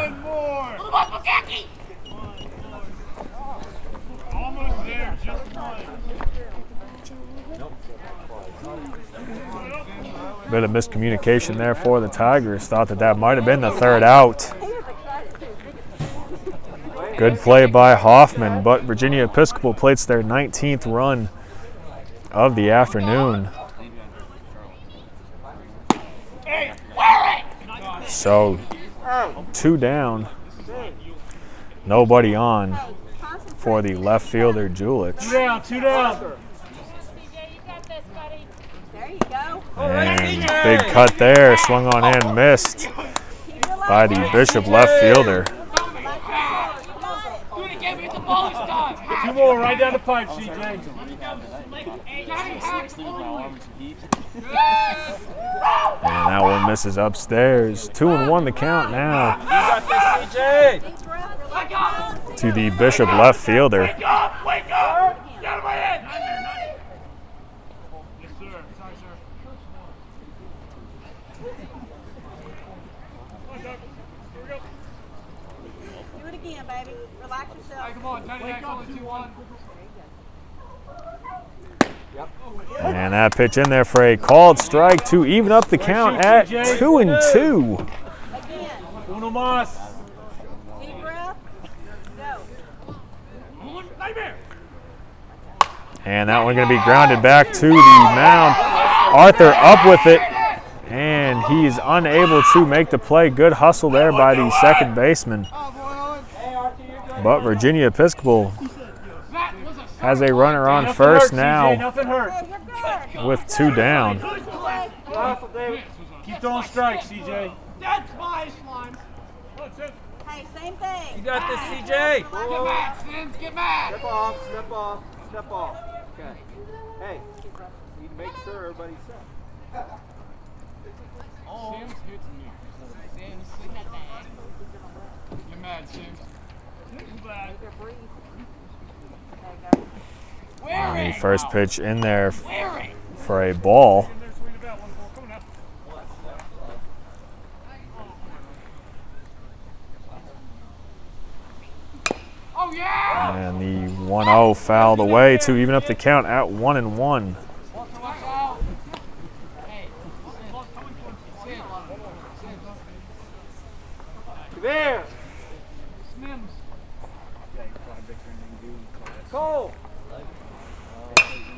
Speaker 5: Almost there, just one.
Speaker 1: Bit of miscommunication there for the Tigers. Thought that might have been the third out. Good play by Hoffman, but Virginia Episcopal plates their 19th run of the afternoon. So 2 down, nobody on for the left fielder Julich.
Speaker 5: 2 down, 2 down.
Speaker 2: CJ, you got this, buddy. There you go.
Speaker 1: And big cut there, swung on and missed by the Bishop left fielder.
Speaker 7: Dude, he gave me the ball this time.
Speaker 5: 2 more, right down the pipe, CJ.
Speaker 1: And that one misses upstairs. 2-1 the count now to the Bishop left fielder.
Speaker 7: Wake up! Wake up! Get out of my head!
Speaker 5: Yes, sir. Sorry, sir.
Speaker 2: Do it again, baby. Relax yourself.
Speaker 5: Come on, 99, only 2-1.
Speaker 1: And that pitch in there for a called strike to even up the count at 2-2.
Speaker 2: Again.
Speaker 5: Uno más.
Speaker 2: Deep breath. Go.
Speaker 1: And that one going to be grounded back to the mound. Arthur up with it, and he's unable to make the play. Good hustle there by the second baseman. But Virginia Episcopal has a runner on
Speaker 5: Nothing
Speaker 1: first
Speaker 5: hurt, CJ,
Speaker 1: now
Speaker 5: nothing hurt.
Speaker 2: Hey, you're good.
Speaker 1: with 2 down.
Speaker 5: Keep throwing strikes, CJ.
Speaker 7: That's my slime.
Speaker 2: Hey, same thing.
Speaker 6: You got this, CJ.
Speaker 7: Get mad, Sims, get mad.
Speaker 3: Step off, step off, step off. Okay. Hey, need to make sure everybody's set.
Speaker 7: Sims, good to me. Sims, you're mad, Sims.
Speaker 1: And the first pitch in there for a ball.
Speaker 7: Oh, yeah!
Speaker 1: And the 1-0 fouled away to even up the count at 1-1.
Speaker 3: There. Cole.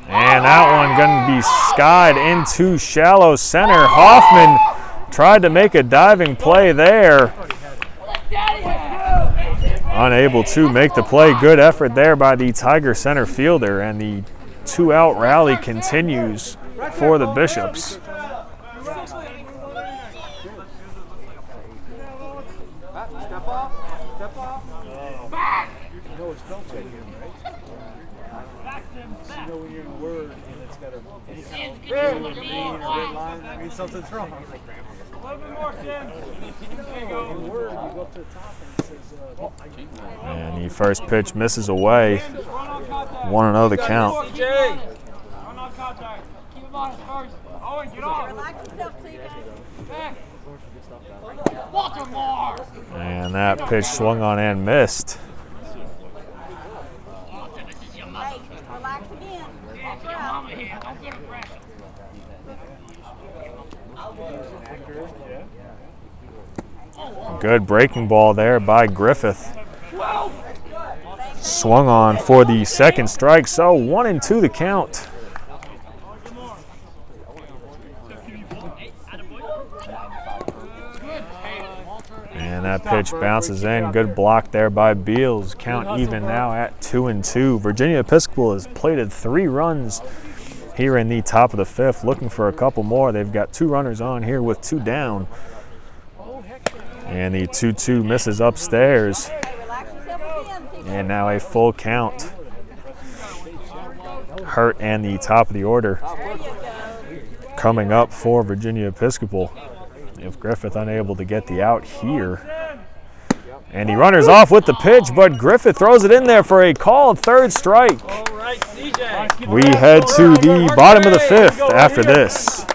Speaker 1: And that one going to be skied into shallow center. Hoffman tried to make a diving play there. Unable to make the play. Good effort there by the Tiger center fielder, and the 2-out rally continues for the Bishops.
Speaker 3: Step off. Step off.
Speaker 7: Back!
Speaker 3: You know it's spell check in, right? You know when you're in a word and it's got any kind of green or red line, that means something's wrong.
Speaker 5: A little bit more, Sims. There you go.
Speaker 3: In word, you go up to the top and it says,
Speaker 1: And the first pitch misses away. 1-0 the count.
Speaker 5: CJ. Run on contact.
Speaker 7: Keep him on his first.
Speaker 5: Owen, get off.
Speaker 2: Relax yourself, CJ.
Speaker 7: Back! Walter Moore!
Speaker 1: And that pitch swung on and missed.
Speaker 2: Hey, relax again. Walk
Speaker 7: Your
Speaker 2: around.
Speaker 7: mama here. I'm good at pressure.
Speaker 1: Good breaking ball there by Griffith. Swung on for the second strike, so 1-2 the count. And that pitch bounces in. Good block there by Beals. Count even now at 2-2. Virginia Episcopal has plated 3 runs here in the top of the 5th, looking for a couple more. They've got 2 runners on here with 2 down. And the 2-2 misses upstairs. And now a full count. Hurt and the top of the order coming up for Virginia Episcopal. If Griffith unable to get the out here. And he runners off with the pitch, but Griffith throws it in there for a called 3rd strike. We head to the bottom of the 5th after this.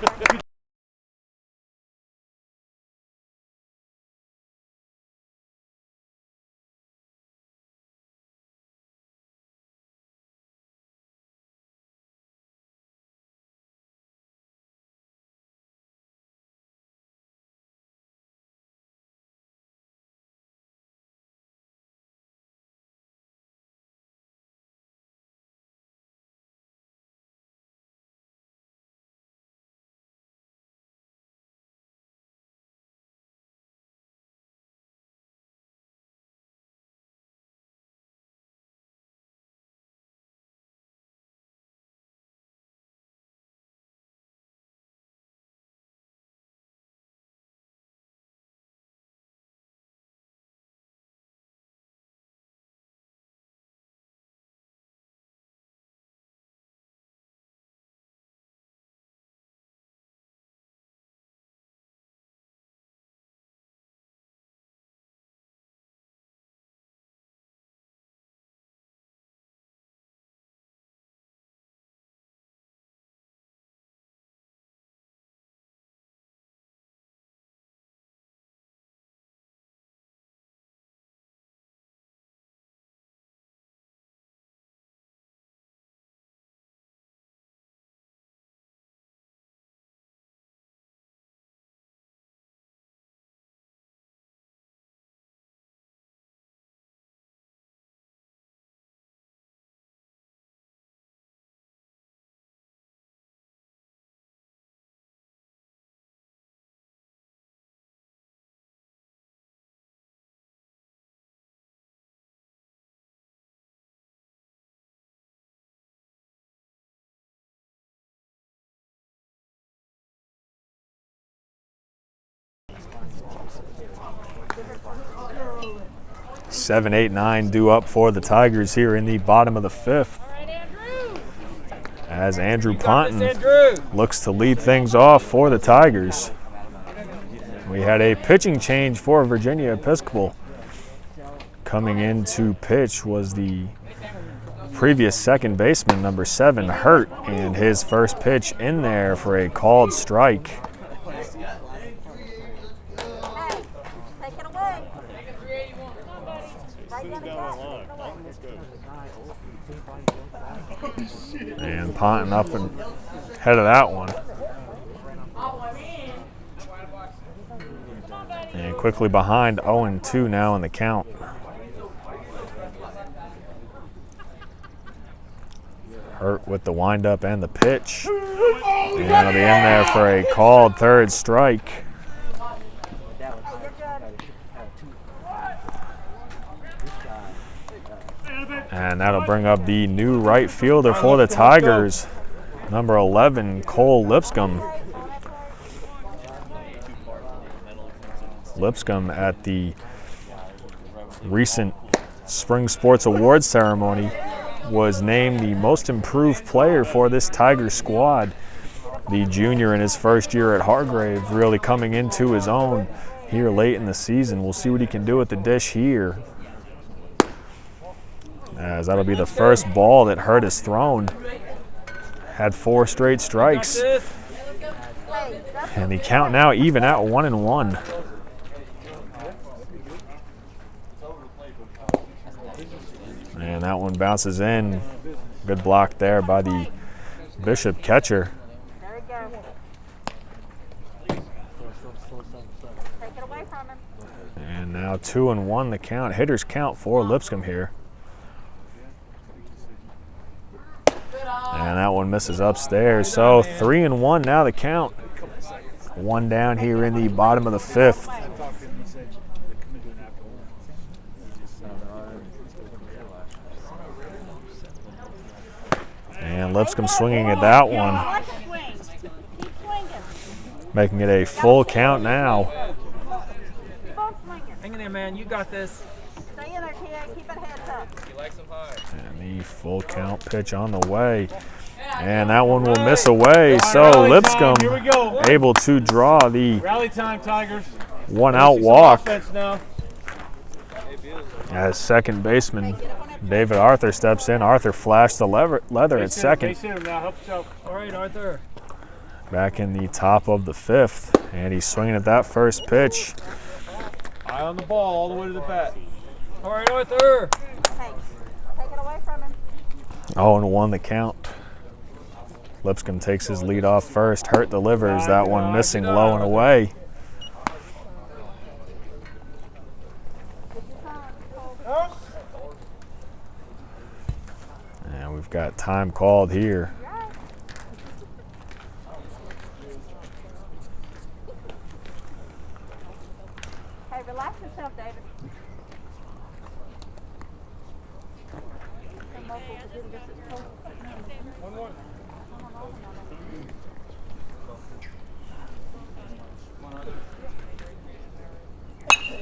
Speaker 1: Seven, 8, 9 due up for the Tigers here in the bottom of the 5th. As Andrew Ponton looks to lead things off for the Tigers. We had a pitching change for Virginia Episcopal. Coming in to pitch was the previous second baseman, number 7, Hurt, and his first pitch in there for a called strike. And Ponton up and head of that one. And quickly behind, 0-2 now in the count. Hurt with the windup and the pitch. And it'll be in there for a called 3rd strike. And that'll bring up the new right fielder for the Tigers, number 11, Cole Lipscomb. Lipscomb at the recent Spring Sports Awards ceremony was named the most improved player for this Tiger squad. The junior in his first year at Hargrave, really coming into his own here late in the season. We'll see what he can do at the dish here, as that'll be the first ball that Hurt has thrown. Had 4 straight strikes. And the count now even at 1-1. And that one bounces in. Good block there by the Bishop catcher. And now 2-1 the count. Hitters count for Lipscomb here. And that one misses upstairs. So 3-1 now the count. 1 down here in the bottom of the 5th. And Lipscomb swinging at that one,
Speaker 2: Like a swing. Keep swinging.
Speaker 1: making it a full count now.
Speaker 2: Full swinging.
Speaker 6: Hang in there, man. You got this.
Speaker 2: Stay in there, TA. Keep it heads up.
Speaker 1: And the full count pitch on the way. And that one will miss away. So Lipscomb
Speaker 5: Here we go.
Speaker 1: able to draw the
Speaker 5: Rally time, Tigers.
Speaker 1: one out
Speaker 5: See some
Speaker 1: walk
Speaker 5: offense now.
Speaker 1: as second baseman David Arthur steps in. Arthur flashed the leather at second.
Speaker 5: Base hit him now. Help yourself.
Speaker 6: All right, Arthur.
Speaker 1: Back in the top of the fifth. And he's swinging at that first pitch.
Speaker 5: Eye on the ball all the way to the bat.
Speaker 6: All right, Arthur.
Speaker 2: Hey, take it away from him.
Speaker 1: 0-1 the count. Lipscomb takes his lead off first. Hurt delivers. That one missing low and away. And we've got time called here.
Speaker 2: Hey, relax yourself, David.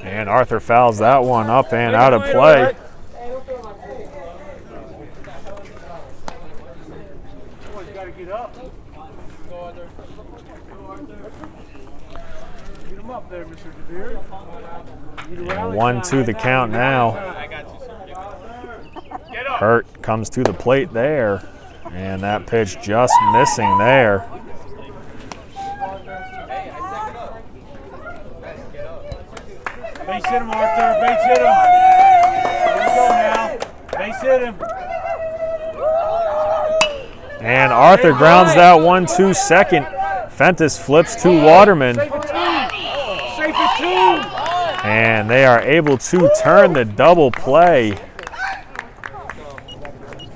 Speaker 1: And Arthur fouls that one up and out of play.
Speaker 5: Boy's got to get up. Go, Arthur. Get him up there, Mr. DeVere.
Speaker 1: And 1-2 the count now. Hurt comes to the plate there. And that pitch just missing there.
Speaker 5: Base hit him, Arthur. Base hit him. Here we go now. Base hit him.
Speaker 1: And Arthur grounds that 1-2 second. Fentis flips to Waterman.
Speaker 5: Safe it two.
Speaker 1: And they are able to turn the double play.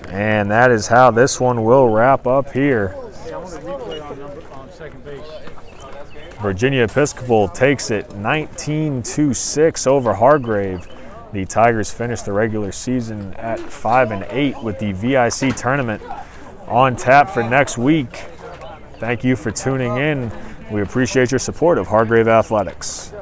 Speaker 1: And that is how this one will wrap up here.
Speaker 5: Hey, I want a replay on second base.
Speaker 1: Virginia Episcopal takes it 19-6 over Hargrave. The Tigers finish the regular season at 5-8 with the VIC tournament on tap for next week. Thank you for tuning in. We appreciate your support of Hargrave Athletics.